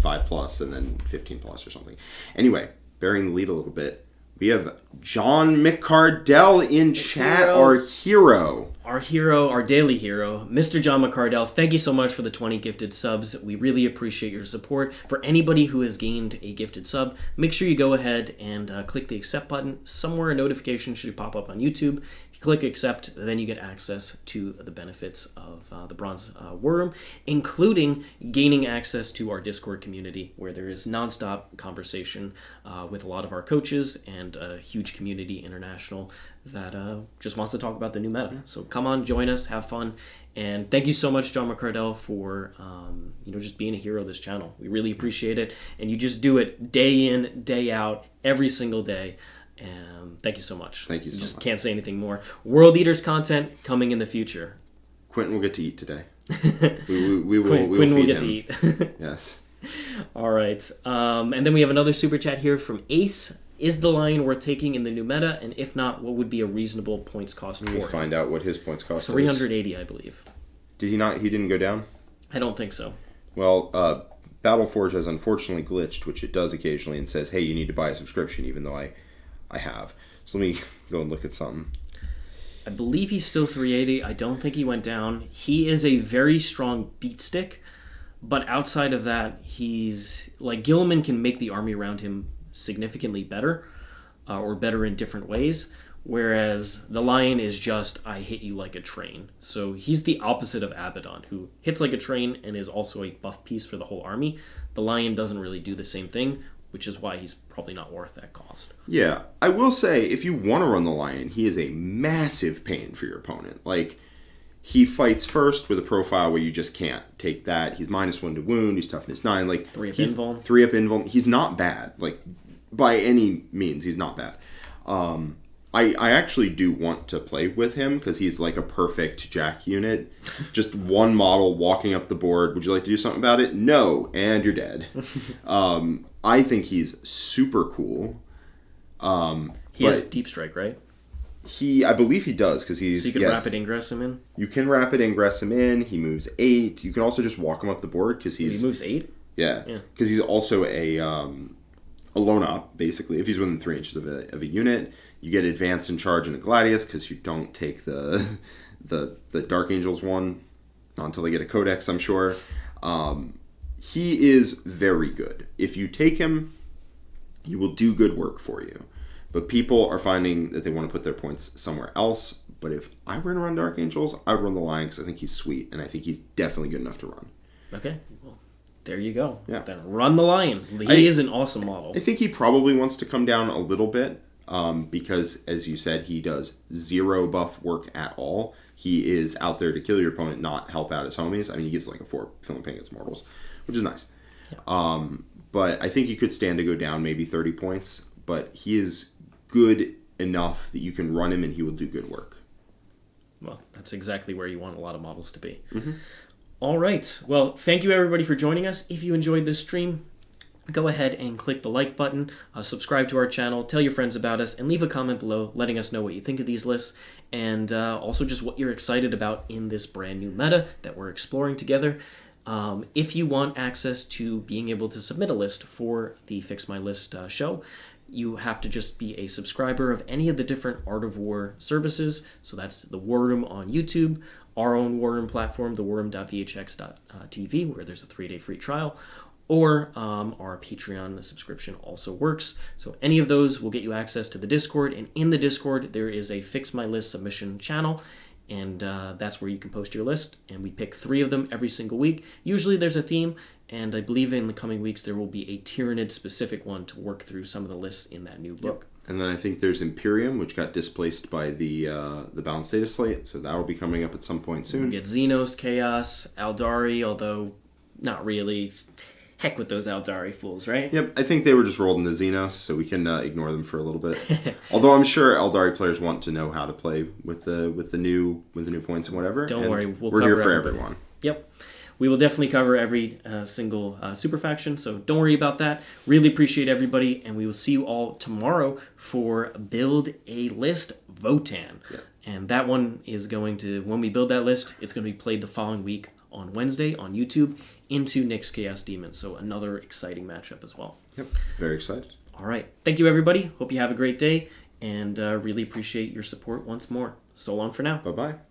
5 plus and then 15 plus or something. Anyway, bearing the lead a little bit, we have John McCardell in chat, our hero. Our hero, our daily hero, Mr. John McCardell. Thank you so much for the 20 gifted subs. We really appreciate your support. For anybody who has gained a gifted sub, make sure you go ahead and click the accept button. Somewhere a notification should pop up on YouTube. If you click accept, then you get access to the benefits of the Bronze War Room, including gaining access to our Discord community, where there is nonstop conversation with a lot of our coaches and a huge community international that just wants to talk about the new meta. So come on, join us, have fun, and thank you so much, John McCardell, for just being a hero of this channel. We really appreciate it, and you just do it day in, day out, every single day. And thank you so much. Thank you so much. Just can't say anything more. World Eaters content coming in the future. Quentin will get to eat today. we will Quentin will get him. to eat. Yes. All right. And then we have another super chat here from Ace. Is the Lion worth taking in the new meta? And if not, what would be a reasonable points cost for Let me him? find out what his points cost 380, I believe. Did he not? He didn't go down? I don't think so. Well, Battleforge has unfortunately glitched, which it does occasionally, and says, hey, you need to buy a subscription, even though I have. So let me go and look at something. I believe he's still 380. I don't think he went down. He is a very strong beat stick, but outside of that, he's like Gilliman can make the army around him significantly better, or better in different ways, whereas the Lion is just, I hit you like a train. So he's the opposite of Abaddon, who hits like a train and is also a buff piece for the whole army. The Lion doesn't really do the same thing, which is why he's probably not worth that cost. Yeah, I will say, if you want to run the Lion, he is a massive pain for your opponent. Like, he fights first with a profile where you just can't take that. He's -1 to wound, he's toughness 9. Like, 3 up invuln. 3 up invuln. He's not bad. Like, by any means, he's not bad. I actually do want to play with him because he's like a perfect Jack unit. Just one model walking up the board. Would you like to do something about it? No, and you're dead. I think he's super cool. He has deep strike, right? I believe he does because he's. So you can rapid ingress him in. You can rapid ingress him in. He moves 8. You can also just walk him up the board because he's. He moves 8. Yeah, because he's also a lone op basically. If he's within 3 inches of a unit, you get advance and charge into Gladius because you don't take the Dark Angels one, not until they get a codex, I'm sure. He is very good. If you take him, he will do good work for you. But people are finding that they want to put their points somewhere else. But if I were to run Dark Angels, I would run the Lion because I think he's sweet, and I think he's definitely good enough to run. Okay, well, there you go. Yeah. Then run the Lion. He is an awesome model. I think he probably wants to come down a little bit because, as you said, he does 0 buff work at all. He is out there to kill your opponent, not help out his homies. I mean, he gives like a 4 filling pain against mortals, which is nice. Yeah. But I think he could stand to go down maybe 30 points. But he is good enough that you can run him and he will do good work. Well, that's exactly where you want a lot of models to be. Mm-hmm. All right. Well, thank you everybody for joining us. If you enjoyed this stream, go ahead and click the like button, subscribe to our channel, tell your friends about us, and leave a comment below letting us know what you think of these lists, and also just what you're excited about in this brand new meta that we're exploring together. If you want access to being able to submit a list for the Fix My List show, you have to just be a subscriber of any of the different Art of War services. So that's the War Room on YouTube, our own War Room platform, the warroom.vhx.tv, where there's a 3-day free trial, or our Patreon subscription also works. So any of those will get you access to the Discord, and in the Discord there is a Fix My List submission channel, and that's where you can post your list, and we pick 3 of them every single week. Usually there's a theme, and I believe in the coming weeks there will be a Tyranid-specific one to work through some of the lists in that new book. Yep. And then I think there's Imperium, which got displaced by the Balanced Data Slate, so that will be coming up at some point soon. We get Xenos, Chaos, Aldari, although not really. Heck with those Aldari fools, right? Yep, I think they were just rolled into Xenos, so we can ignore them for a little bit. Although I'm sure Aldari players want to know how to play with the new points and whatever. Don't worry, we're here for everyone. Yep. we will definitely cover every single super faction, so don't worry about that. Really appreciate everybody, and we will see you all tomorrow for Build a List Votan. Yeah. And that one is going to, when we build that list, it's going to be played the following week on Wednesday on YouTube into Nyx Chaos Demons. So another exciting matchup as well. Yep. Very excited. All right. Thank you, everybody. Hope you have a great day, and really appreciate your support once more. So long for now. Bye-bye.